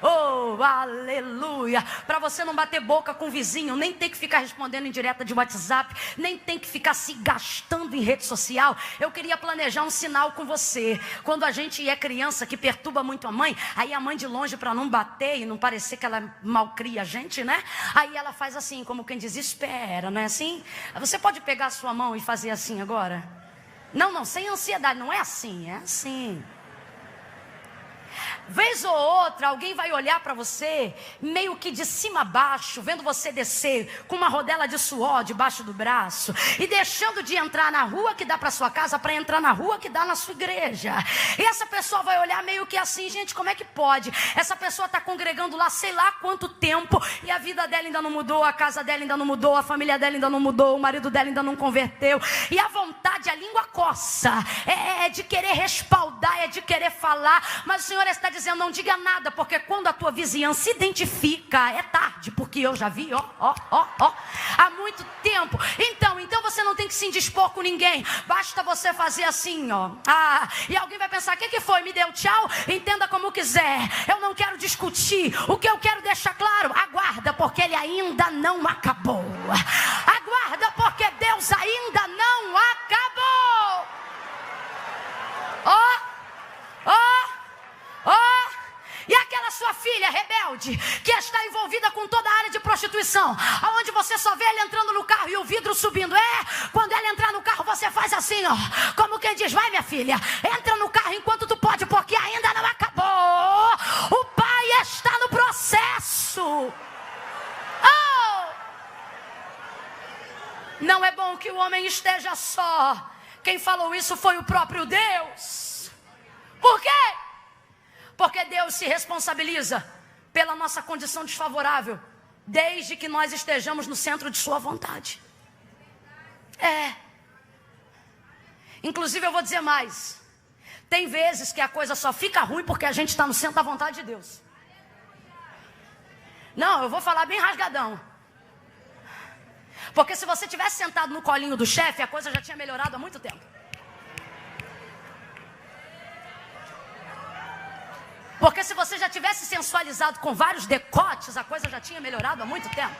Oh, aleluia. Para você não bater boca com o vizinho, nem ter que ficar respondendo em direta de WhatsApp, nem tem que ficar se gastando em rede social. Eu queria planejar um sinal com você. Quando a gente é criança que perturba muito a mãe, aí a mãe de longe, para não bater e não parecer que ela malcria a gente, né? Aí ela faz assim, como quem diz, espera, não é assim? Você pode pegar a sua mão e fazer assim agora? Não, sem ansiedade, não é assim, é assim. Vez ou outra, alguém vai olhar para você, meio que de cima a baixo, vendo você descer, com uma rodela de suor debaixo do braço, e deixando de entrar na rua que dá para sua casa, para entrar na rua que dá na sua igreja. E essa pessoa vai olhar meio que assim: gente, como é que pode? Essa pessoa está congregando lá sei lá quanto tempo, e a vida dela ainda não mudou, a casa dela ainda não mudou, a família dela ainda não mudou, o marido dela ainda não converteu. E a vontade, a língua coça, é de querer respaldar, é de querer falar, mas o Senhor está dizendo: não diga nada, porque quando a tua vizinhança se identifica, é tarde, porque eu já vi, há muito tempo. Então você não tem que se indispor com ninguém, basta você fazer assim, e alguém vai pensar: o que foi? Me deu tchau? Entenda como quiser, eu não quero discutir. O que eu quero deixar claro: aguarda, porque ele ainda não acabou. Aguarda, porque Deus ainda não acabou. E aquela sua filha rebelde, que está envolvida com toda a área de prostituição, aonde você só vê ela entrando no carro e o vidro subindo. Quando ela entrar no carro, você faz assim, como quem diz: vai, minha filha, entra no carro enquanto tu pode, porque ainda não acabou. O pai está no processo. Não é bom que o homem esteja só. Quem falou isso foi o próprio Deus. Por quê? Porque Deus se responsabiliza pela nossa condição desfavorável, desde que nós estejamos no centro de sua vontade. Inclusive eu vou dizer mais: tem vezes que a coisa só fica ruim porque a gente está no centro da vontade de Deus. Não, eu vou falar bem rasgadão. Porque se você tivesse sentado no colinho do chefe, a coisa já tinha melhorado há muito tempo. Porque se você já tivesse sensualizado com vários decotes, a coisa já tinha melhorado há muito tempo.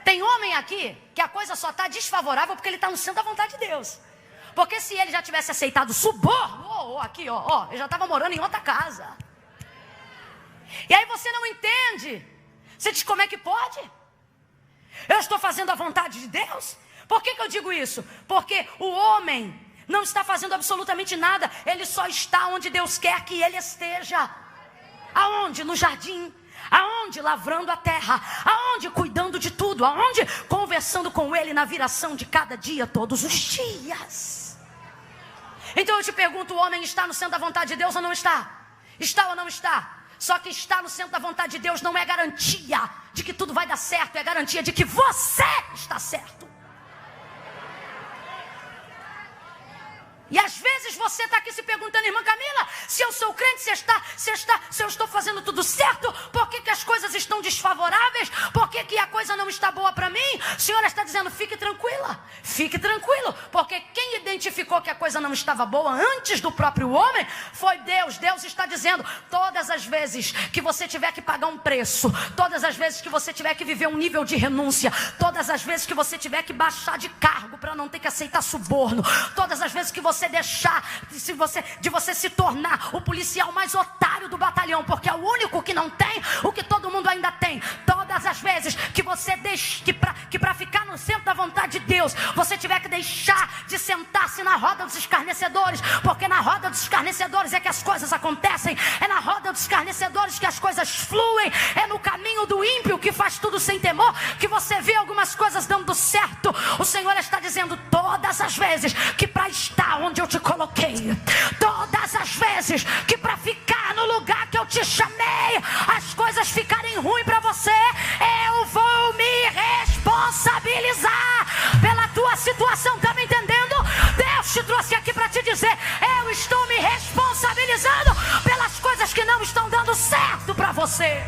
Tem homem aqui que a coisa só está desfavorável porque ele está no centro da vontade de Deus. Porque se ele já tivesse aceitado suborno, aqui, ele já estava morando em outra casa. E aí você não entende. Você diz: como é que pode? Eu estou fazendo a vontade de Deus? Por que eu digo isso? Porque o homem não está fazendo absolutamente nada. Ele só está onde Deus quer que ele esteja. Aonde? No jardim. Aonde? Lavrando a terra. Aonde? Cuidando de tudo. Aonde? Conversando com ele na viração de cada dia, todos os dias. Então eu te pergunto: o homem está no centro da vontade de Deus ou não está? Está ou não está? Só que estar no centro da vontade de Deus não é garantia de que tudo vai dar certo. É garantia de que você está certo. E às vezes você está aqui se perguntando: irmã Camila, se eu sou crente, se eu estou fazendo tudo certo, por que as coisas estão desfavoráveis? Por que a coisa não está boa para mim? O Senhor está dizendo: fique tranquila, fique tranquilo, porque quem identificou que a coisa não estava boa antes do próprio homem foi Deus. Deus está dizendo: todas as vezes que você tiver que pagar um preço, todas as vezes que você tiver que viver um nível de renúncia, todas as vezes que você tiver que baixar de cargo para não ter que aceitar suborno, todas as vezes que você deixar de você se tornar o policial mais otário do batalhão, porque é o único que não tem o que todo mundo ainda tem. Todas as vezes que você deixa que para ficar no centro da vontade de Deus, você tiver que deixar de sentar-se na roda dos escarnecedores, porque na roda dos escarnecedores é que as coisas acontecem, é na roda dos escarnecedores que as coisas fluem, é no caminho do ímpio que faz tudo sem temor que você vê algumas coisas dando certo. O Senhor está dizendo: todas as vezes que para estar onde eu te coloquei, todas as vezes que para ficar no lugar que eu te chamei, as coisas ficarem ruins para você, eu vou me responsabilizar pela tua situação. Tá me entendendo? Deus te trouxe aqui para te dizer: eu estou me responsabilizando pelas coisas que não estão dando certo para você. você.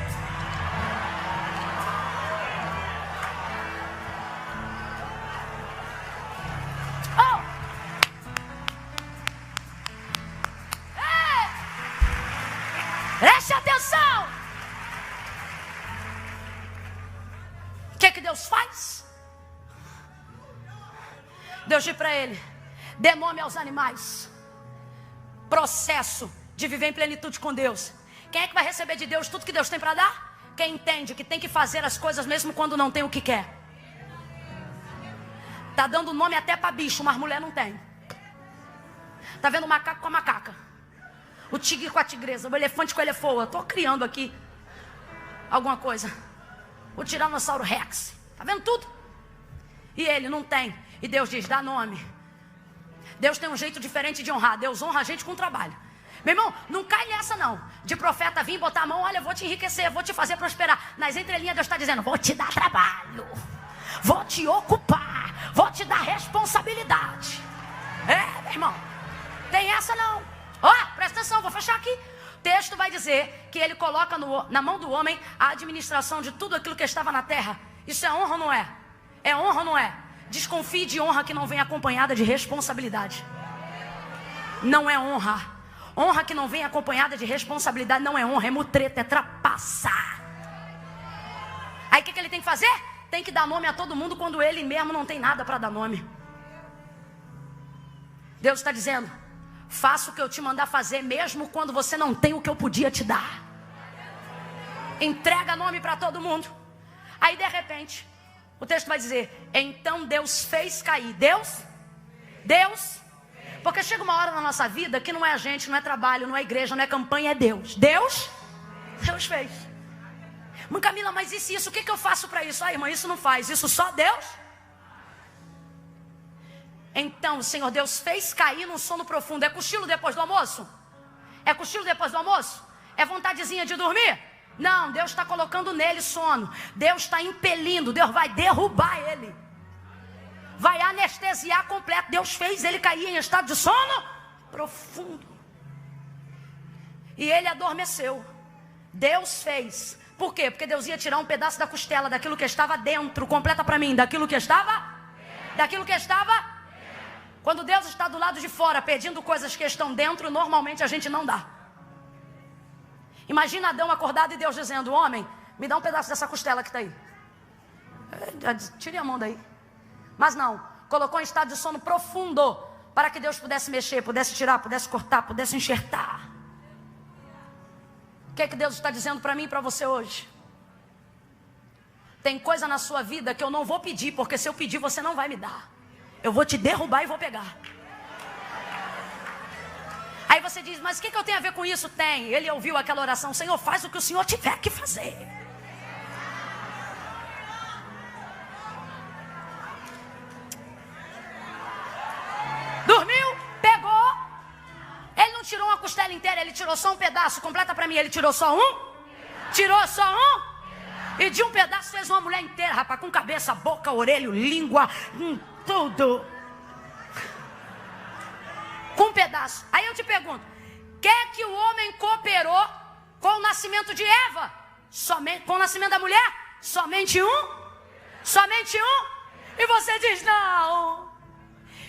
Preste atenção. O que Deus faz? Deus diz para ele: dê nome aos animais. Processo de viver em plenitude com Deus. Quem é que vai receber de Deus tudo que Deus tem para dar? Quem entende que tem que fazer as coisas mesmo quando não tem o que quer. Tá dando nome até para bicho, mas mulher não tem. Tá vendo o macaco com a macaca, o tigre com a tigresa, o elefante com a elefoa. Estou criando aqui alguma coisa. O tiranossauro rex. Está vendo tudo? E ele não tem. E Deus diz: dá nome. Deus tem um jeito diferente de honrar. Deus honra a gente com trabalho. Meu irmão, não cai nessa não. De profeta vir botar a mão: olha, vou te enriquecer, vou te fazer prosperar. Nas entrelinhas Deus está dizendo: vou te dar trabalho, vou te ocupar, vou te dar responsabilidade. Meu irmão, tem essa não. Presta atenção, vou fechar aqui. O texto vai dizer que ele coloca na mão do homem a administração de tudo aquilo que estava na terra. Isso é honra ou não é? É honra ou não é? Desconfie de honra que não vem acompanhada de responsabilidade. Não é honra. Honra que não vem acompanhada de responsabilidade não é honra, é mutreta, é trapaça. Aí o que ele tem que fazer? Tem que dar nome a todo mundo quando ele mesmo não tem nada para dar nome. Deus está dizendo: faça o que eu te mandar fazer, mesmo quando você não tem o que eu podia te dar. Entrega nome para todo mundo. Aí de repente, o texto vai dizer: então Deus fez cair. Deus. Porque chega uma hora na nossa vida que não é a gente, não é trabalho, não é igreja, não é campanha, é Deus. Deus fez. Mãe Camila, mas isso, o que eu faço para isso? Irmã, isso não faz, isso só Deus. Então o Senhor Deus fez cair num sono profundo. É cochilo depois do almoço? É cochilo depois do almoço? É vontadezinha de dormir? Não, Deus está colocando nele sono. Deus está impelindo. Deus vai derrubar ele, vai anestesiar completo. Deus fez ele cair em estado de sono profundo. E ele adormeceu. Deus fez. Por quê? Porque Deus ia tirar um pedaço da costela daquilo que estava dentro. Completa para mim. Daquilo que estava. Quando Deus está do lado de fora pedindo coisas que estão dentro, normalmente a gente não dá. Imagina Adão acordado e Deus dizendo: homem, me dá um pedaço dessa costela que está aí. Tire a mão daí. Mas não, colocou em estado de sono profundo, para que Deus pudesse mexer, pudesse tirar, pudesse cortar, pudesse enxertar. O que é que Deus está dizendo para mim e para você hoje? Tem coisa na sua vida que eu não vou pedir, porque se eu pedir você não vai me dar. Eu vou te derrubar e vou pegar. Aí você diz: mas o que eu tenho a ver com isso? Tem. Ele ouviu aquela oração: Senhor, faz o que o Senhor tiver que fazer. Dormiu, pegou. Ele não tirou uma costela inteira, ele tirou só um pedaço. Completa para mim, ele tirou só um? Tirou só um? E de um pedaço fez uma mulher inteira, rapaz, com cabeça, boca, orelha, língua, tudo. Com um pedaço. Aí eu te pergunto: quer que o homem cooperou com o nascimento de Eva? Somente com o nascimento da mulher? Somente um? Somente um? E você diz: não.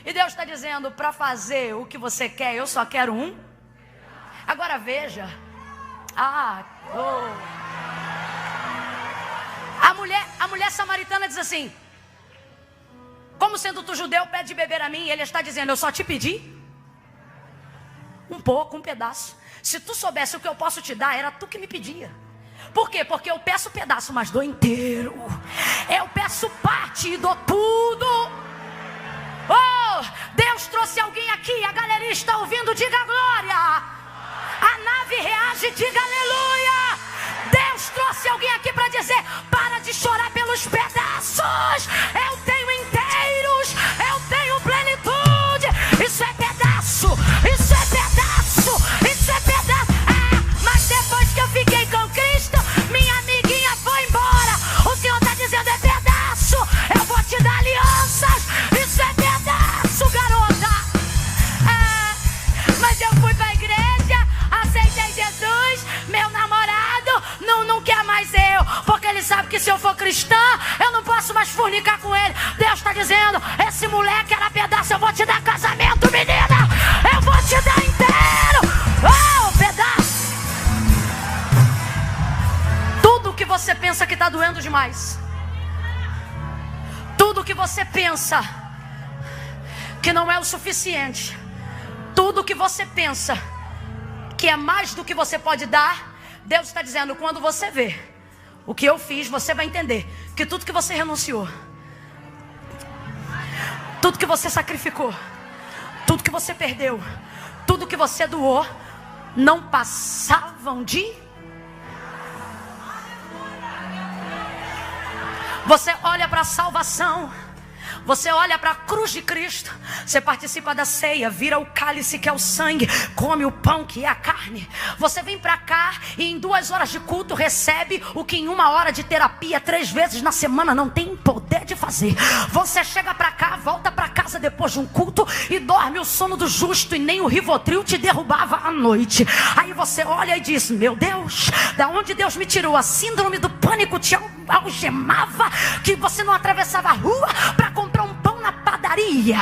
E Deus está dizendo: para fazer o que você quer, eu só quero um. Agora veja. A mulher samaritana diz assim: como sendo tu judeu, pede de beber a mim. E ele está dizendo: eu só te pedi um pouco, um pedaço. Se tu soubesse o que eu posso te dar, era tu que me pedia. Por quê? Porque eu peço pedaço, mas dou inteiro. Eu peço parte e dou tudo. Deus trouxe alguém aqui. A galeria está ouvindo, diga glória. A nave reage, diga aleluia. Deus trouxe alguém aqui para dizer: para de chorar pelos pedaços. Eu tenho inteiros, eu tenho plenitude. Isso é pedaço, isso é pedaço, isso é pedaço. Mas depois que eu fiquei com Cristo, minha amiguinha foi embora. O Senhor está dizendo: é pedaço. Eu vou te dar alianças. Isso é pedaço, garota. Mas eu fui para a igreja, aceitei Jesus. Meu namorado não eu for cristã, eu não posso mais fornicar com ele. Deus está dizendo, esse moleque era pedaço, eu vou te dar casamento, menina. Eu vou te dar inteiro. Oh, pedaço. Tudo que você pensa que está doendo demais, tudo que você pensa que não é o suficiente, tudo que você pensa que é mais do que você pode dar, Deus está dizendo, quando você vê o que eu fiz, você vai entender que tudo que você renunciou, tudo que você sacrificou, tudo que você perdeu, tudo que você doou, não passavam de... Você olha para a salvação, você olha para a cruz de Cristo, você participa da ceia, vira o cálice que é o sangue, come o pão que é a carne. Você vem para cá e em 2 horas de culto recebe o que em 1 hora de terapia 3 vezes na semana não tem poder de fazer. Você chega para cá, volta para casa depois de um culto e dorme o sono do justo, e nem o Rivotril te derrubava à noite. Aí você olha e diz, meu Deus, da onde Deus me tirou? A síndrome do pânico te algemava, que você não atravessava a rua para comprar um pão na padaria.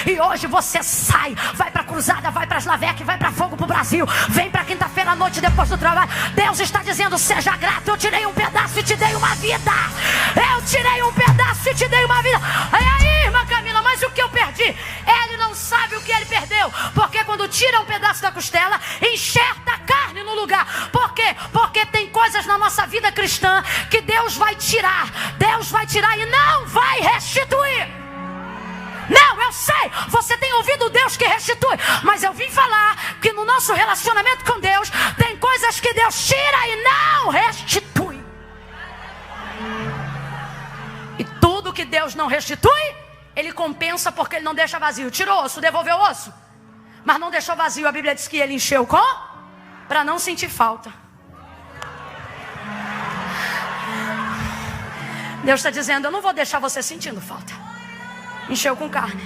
E hoje você sai, vai para a cruzada, vai para as Lavec, vai para Fogo pro Brasil, vem para quinta-feira à noite depois do trabalho. Deus está dizendo, seja grato, eu tirei um pedaço e te dei uma vida. Eu tirei um pedaço e te dei uma vida. E aí, irmã Camila, mas o que eu perdi? Ele não sabe o que ele perdeu, porque quando tira um pedaço da costela, enxerta a carne no lugar. Por quê? Porque tem coisas na nossa vida cristã que Deus vai tirar e não vai restituir. Não, eu sei, você tem ouvido Deus que restitui, mas eu vim falar que no nosso relacionamento com Deus tem coisas que Deus tira e não restitui. E tudo que Deus não restitui, Ele compensa, porque Ele não deixa vazio. Tirou osso, devolveu osso, mas não deixou vazio. A Bíblia diz que Ele encheu para não sentir falta. Deus está dizendo, eu não vou deixar você sentindo falta. Encheu com carne.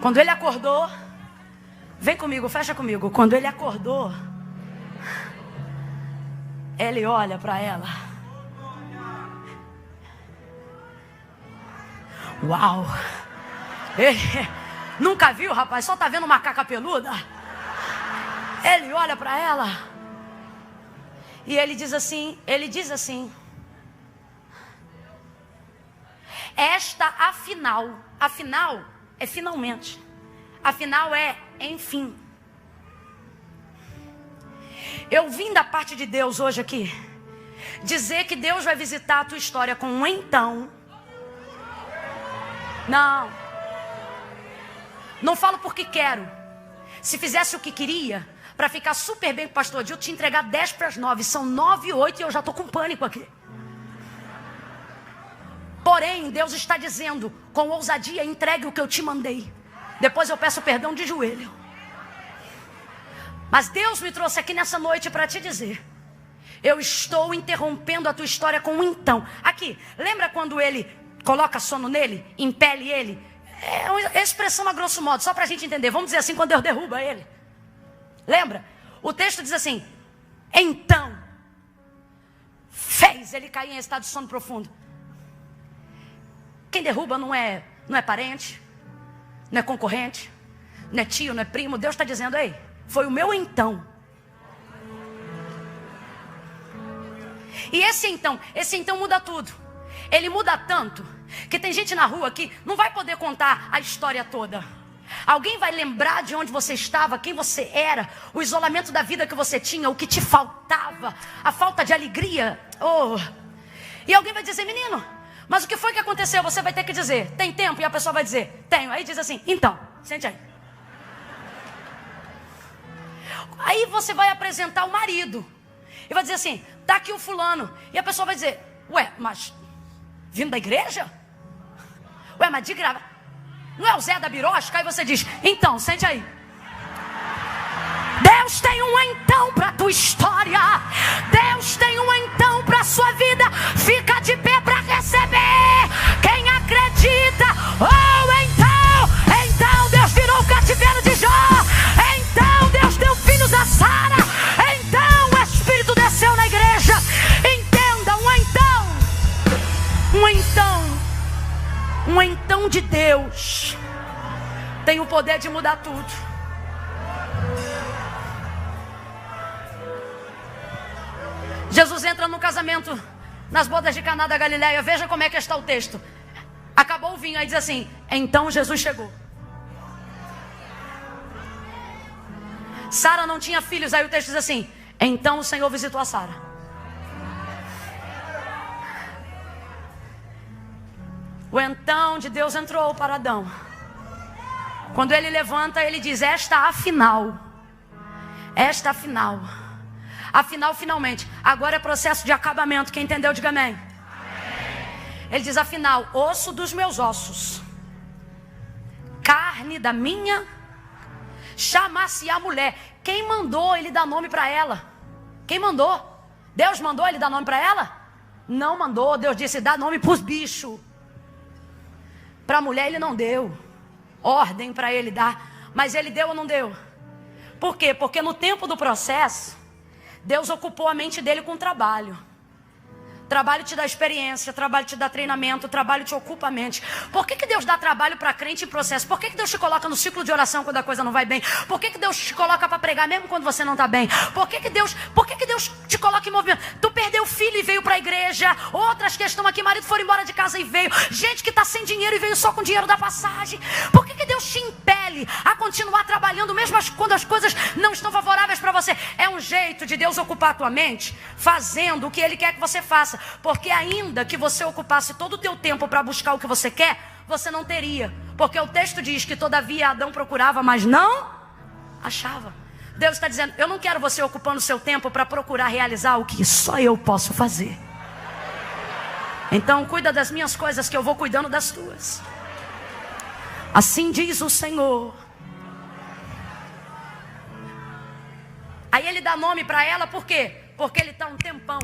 Quando ele acordou, vem comigo, fecha comigo. Quando ele acordou, ele olha para ela. Uau! Nunca viu, rapaz? Só tá vendo macaca peluda? Ele olha para ela. E ele diz assim, esta afinal é finalmente, afinal é enfim. Eu vim da parte de Deus hoje aqui dizer que Deus vai visitar a tua história com um então. Não falo porque quero. Se fizesse o que queria, para ficar super bem com o pastor Adilton, te entregar 10:09. São 9:08 e eu já estou com pânico aqui. Porém, Deus está dizendo, com ousadia, entregue o que eu te mandei. Depois eu peço perdão de joelho. Mas Deus me trouxe aqui nessa noite para te dizer, eu estou interrompendo a tua história com um então. Aqui, lembra quando ele coloca sono nele, impele ele? É uma expressão a grosso modo, só para a gente entender. Vamos dizer assim, quando Deus derruba ele. Lembra? O texto diz assim, então fez ele cair em estado de sono profundo. Quem derruba não é parente, não é concorrente, não é tio, não é primo. Deus está dizendo, ei, foi o meu então. E esse então muda tudo. Ele muda tanto que tem gente na rua que não vai poder contar a história toda. Alguém vai lembrar de onde você estava, quem você era, o isolamento da vida que você tinha, o que te faltava, a falta de alegria. E alguém vai dizer, menino, mas o que foi que aconteceu? Você vai ter que dizer, tem tempo? E a pessoa vai dizer, tenho. Aí diz assim, então, sente aí. Aí você vai apresentar o marido e vai dizer assim, tá aqui o fulano. E a pessoa vai dizer, ué, mas vindo da igreja? Ué, mas de grava. Não é o Zé da Birosca? Aí você diz, então, sente aí. Deus tem um então para a tua história. Deus tem um então para a sua vida. Fica de pé para receber. Quem acredita, então Deus virou o cativeiro de Jó. Então Deus deu filhos a Sara. Um então de Deus tem o poder de mudar tudo. Jesus entra no casamento, nas bodas de Caná da Galileia. Veja como é que está o texto. Acabou o vinho, aí diz assim: então Jesus chegou. Sara não tinha filhos, aí o texto diz assim: então o Senhor visitou a Sara. O então de Deus entrou para Adão. Quando ele levanta, ele diz: afinal, finalmente, agora é processo de acabamento. Quem entendeu, diga amém. Ele diz: afinal, osso dos meus ossos, carne da minha, chamar-se a mulher. Quem mandou ele dar nome para ela? Quem mandou? Deus mandou ele dar nome para ela? Não mandou. Deus disse: dá nome para os bichos. Para a mulher ele não deu ordem para ele dar. Mas ele deu ou não deu? Por quê? Porque no tempo do processo, Deus ocupou a mente dele com trabalho. Trabalho te dá experiência, trabalho te dá treinamento, trabalho te ocupa a mente. Por que Deus dá trabalho para crente em processo? Por que Deus te coloca no ciclo de oração quando a coisa não vai bem? Por que Deus te coloca para pregar mesmo quando você não está bem? Por que Deus te coloca em movimento? Tu perdeu o filho e veio para a igreja. Outras que estão aqui, marido foram embora de casa e veio. Gente que está sem dinheiro e veio só com o dinheiro da passagem. Por que Deus te impele a continuar trabalhando mesmo quando as coisas não estão favoráveis para você? É um jeito de Deus ocupar a tua mente, fazendo o que Ele quer que você faça. Porque ainda que você ocupasse todo o teu tempo para buscar o que você quer, você não teria. Porque o texto diz que todavia Adão procurava, mas não achava. Deus está dizendo: eu não quero você ocupando o seu tempo para procurar realizar o que só eu posso fazer. Então cuida das minhas coisas, que eu vou cuidando das tuas. Assim diz o Senhor. Aí ele dá nome para ela, por quê? Porque ele está um tempão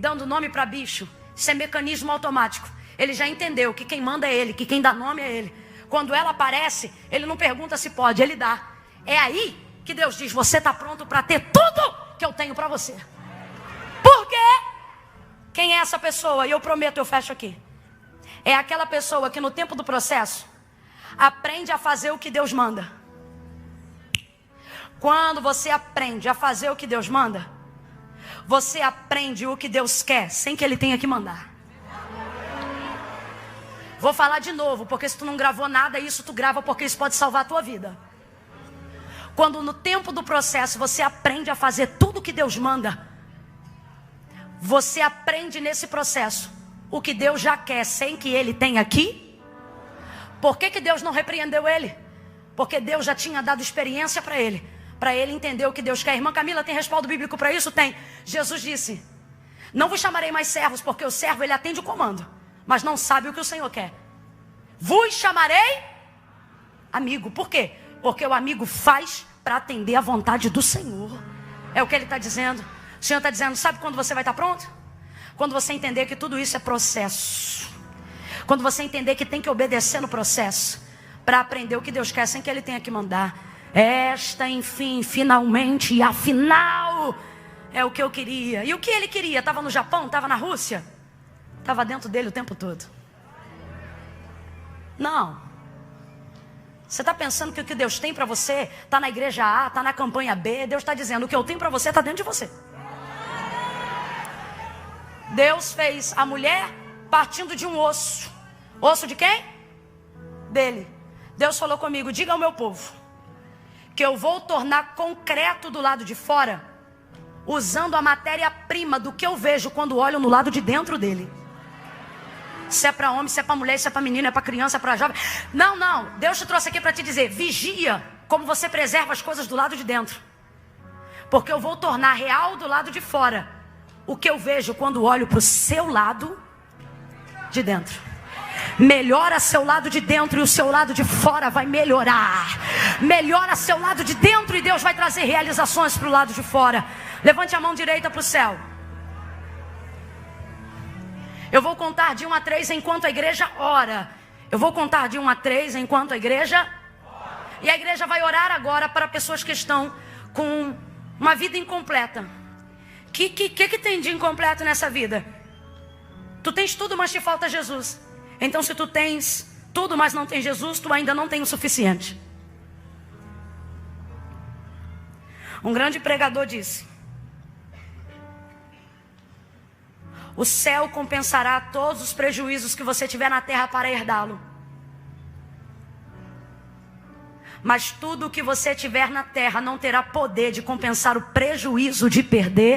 dando nome para bicho. Isso é mecanismo automático. Ele já entendeu que quem manda é ele, que quem dá nome é ele. Quando ela aparece, ele não pergunta se pode, ele dá. É aí que Deus diz: você está pronto para ter tudo que eu tenho para você. Por quê? Quem é essa pessoa? E eu prometo, eu fecho aqui. É aquela pessoa que no tempo do processo aprende a fazer o que Deus manda. Quando você aprende a fazer o que Deus manda, você aprende o que Deus quer, sem que Ele tenha que mandar. Vou falar de novo, porque se tu não gravou nada, isso tu grava, porque isso pode salvar a tua vida. Quando no tempo do processo você aprende a fazer tudo o que Deus manda, você aprende nesse processo o que Deus já quer, sem que Ele tenha aqui. Por que Deus não repreendeu ele? Porque Deus já tinha dado experiência para ele entender o que Deus quer. Irmã Camila, tem respaldo bíblico para isso? Tem. Jesus disse: não vos chamarei mais servos, porque o servo ele atende o comando, mas não sabe o que o Senhor quer. Vos chamarei amigo. Por quê? Porque o amigo faz para atender a vontade do Senhor. É o que Ele está dizendo. O Senhor está dizendo: sabe quando você vai estar pronto? Quando você entender que tudo isso é processo. Quando você entender que tem que obedecer no processo, para aprender o que Deus quer, sem que Ele tenha que mandar. Enfim, finalmente e afinal é o que eu queria. E o que ele queria? Estava no Japão? Estava na Rússia? Estava dentro dele o tempo todo. Não. Você está pensando que o que Deus tem para você está na igreja A, está na campanha B? Deus está dizendo: o que eu tenho para você está dentro de você. Deus fez a mulher partindo de um osso. Osso de quem? Dele. Deus falou comigo: diga ao meu povo que eu vou tornar concreto do lado de fora, usando a matéria-prima do que eu vejo quando olho no lado de dentro dele. Se é para homem, se é para mulher, se é para menino, é para criança, é para jovem. Não. Deus te trouxe aqui para te dizer: vigia como você preserva as coisas do lado de dentro. Porque eu vou tornar real do lado de fora o que eu vejo quando olho para o seu lado de dentro. Melhora seu lado de dentro e o seu lado de fora vai melhorar. Melhora seu lado de dentro e Deus vai trazer realizações para o lado de fora. Levante a mão direita para o céu. Eu vou contar de 1 a 3 enquanto a igreja ora. Eu vou contar de 1 a 3 enquanto a igreja ora. E a igreja vai orar agora para pessoas que estão com uma vida incompleta. Que tem de incompleto nessa vida? Tu tens tudo, mas te falta Jesus. Então se tu tens tudo, mas não tem Jesus, tu ainda não tem o suficiente. Um grande pregador disse: o céu compensará todos os prejuízos que você tiver na terra para herdá-lo. Mas tudo o que você tiver na terra não terá poder de compensar o prejuízo de perder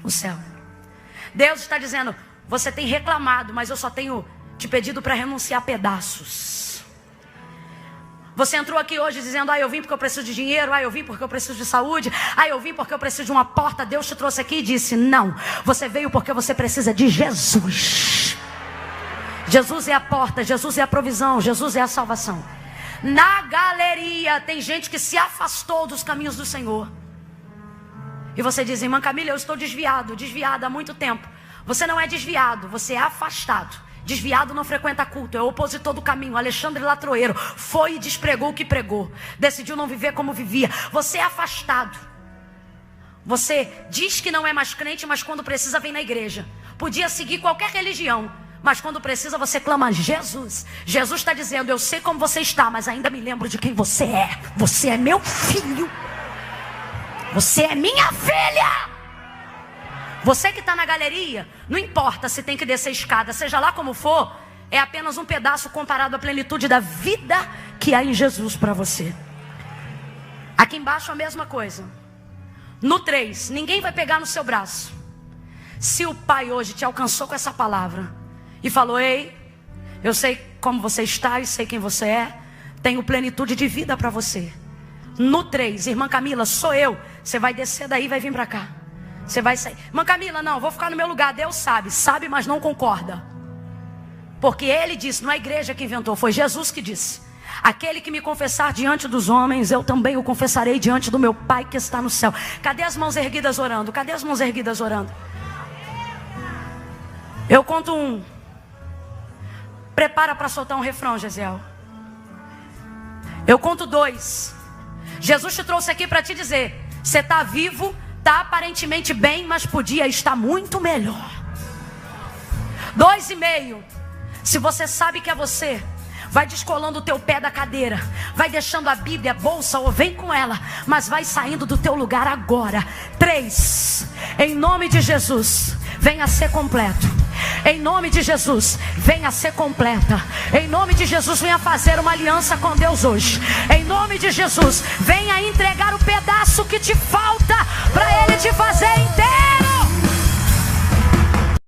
o céu. Deus está dizendo: você tem reclamado, mas eu só tenho te pedido para renunciar a pedaços. Você entrou aqui hoje dizendo: eu vim porque eu preciso de dinheiro, eu vim porque eu preciso de saúde, eu vim porque eu preciso de uma porta. Deus te trouxe aqui e disse: não, você veio porque você precisa de Jesus. Jesus é a porta, Jesus é a provisão, Jesus é a salvação. Na galeria tem gente que se afastou dos caminhos do Senhor. E você diz: irmã Camila, eu estou desviada há muito tempo. Você não é desviado, você é afastado. Desviado não frequenta culto, é opositor do caminho. Alexandre Latroeiro foi e despregou o que pregou. Decidiu não viver como vivia. Você é afastado. Você diz que não é mais crente, mas quando precisa vem na igreja. Podia seguir qualquer religião, mas quando precisa você clama Jesus. Jesus está dizendo: eu sei como você está, mas ainda me lembro de quem você é. Você é meu filho. Você é minha filha. Você que está na galeria, não importa se tem que descer escada, seja lá como for, é apenas um pedaço comparado à plenitude da vida que há em Jesus para você. Aqui embaixo a mesma coisa. No 3, ninguém vai pegar no seu braço. Se o Pai hoje te alcançou com essa palavra e falou: ei, eu sei como você está e sei quem você é, tenho plenitude de vida para você. No 3, irmã Camila, sou eu. Você vai descer daí e vai vir para cá. Você vai sair. Irmã Camila, não, vou ficar no meu lugar. Deus sabe, mas não concorda. Porque Ele disse, não é a igreja que inventou, foi Jesus que disse: aquele que me confessar diante dos homens, eu também o confessarei diante do meu Pai que está no céu. Cadê as mãos erguidas orando? Cadê as mãos erguidas orando? Eu conto 1. Prepara para soltar um refrão, Gesiel. Eu conto 2. Jesus te trouxe aqui para te dizer: você está vivo, está aparentemente bem, mas podia estar muito melhor. 2,5. Se você sabe que é você, vai descolando o teu pé da cadeira, vai deixando a Bíblia, a bolsa, ou vem com ela, mas vai saindo do teu lugar agora. 3. Em nome de Jesus, venha ser completo. Em nome de Jesus, venha ser completa. Em nome de Jesus, venha fazer uma aliança com Deus hoje. Em nome de Jesus, venha entregar o pedaço que te falta para Ele te fazer inteiro.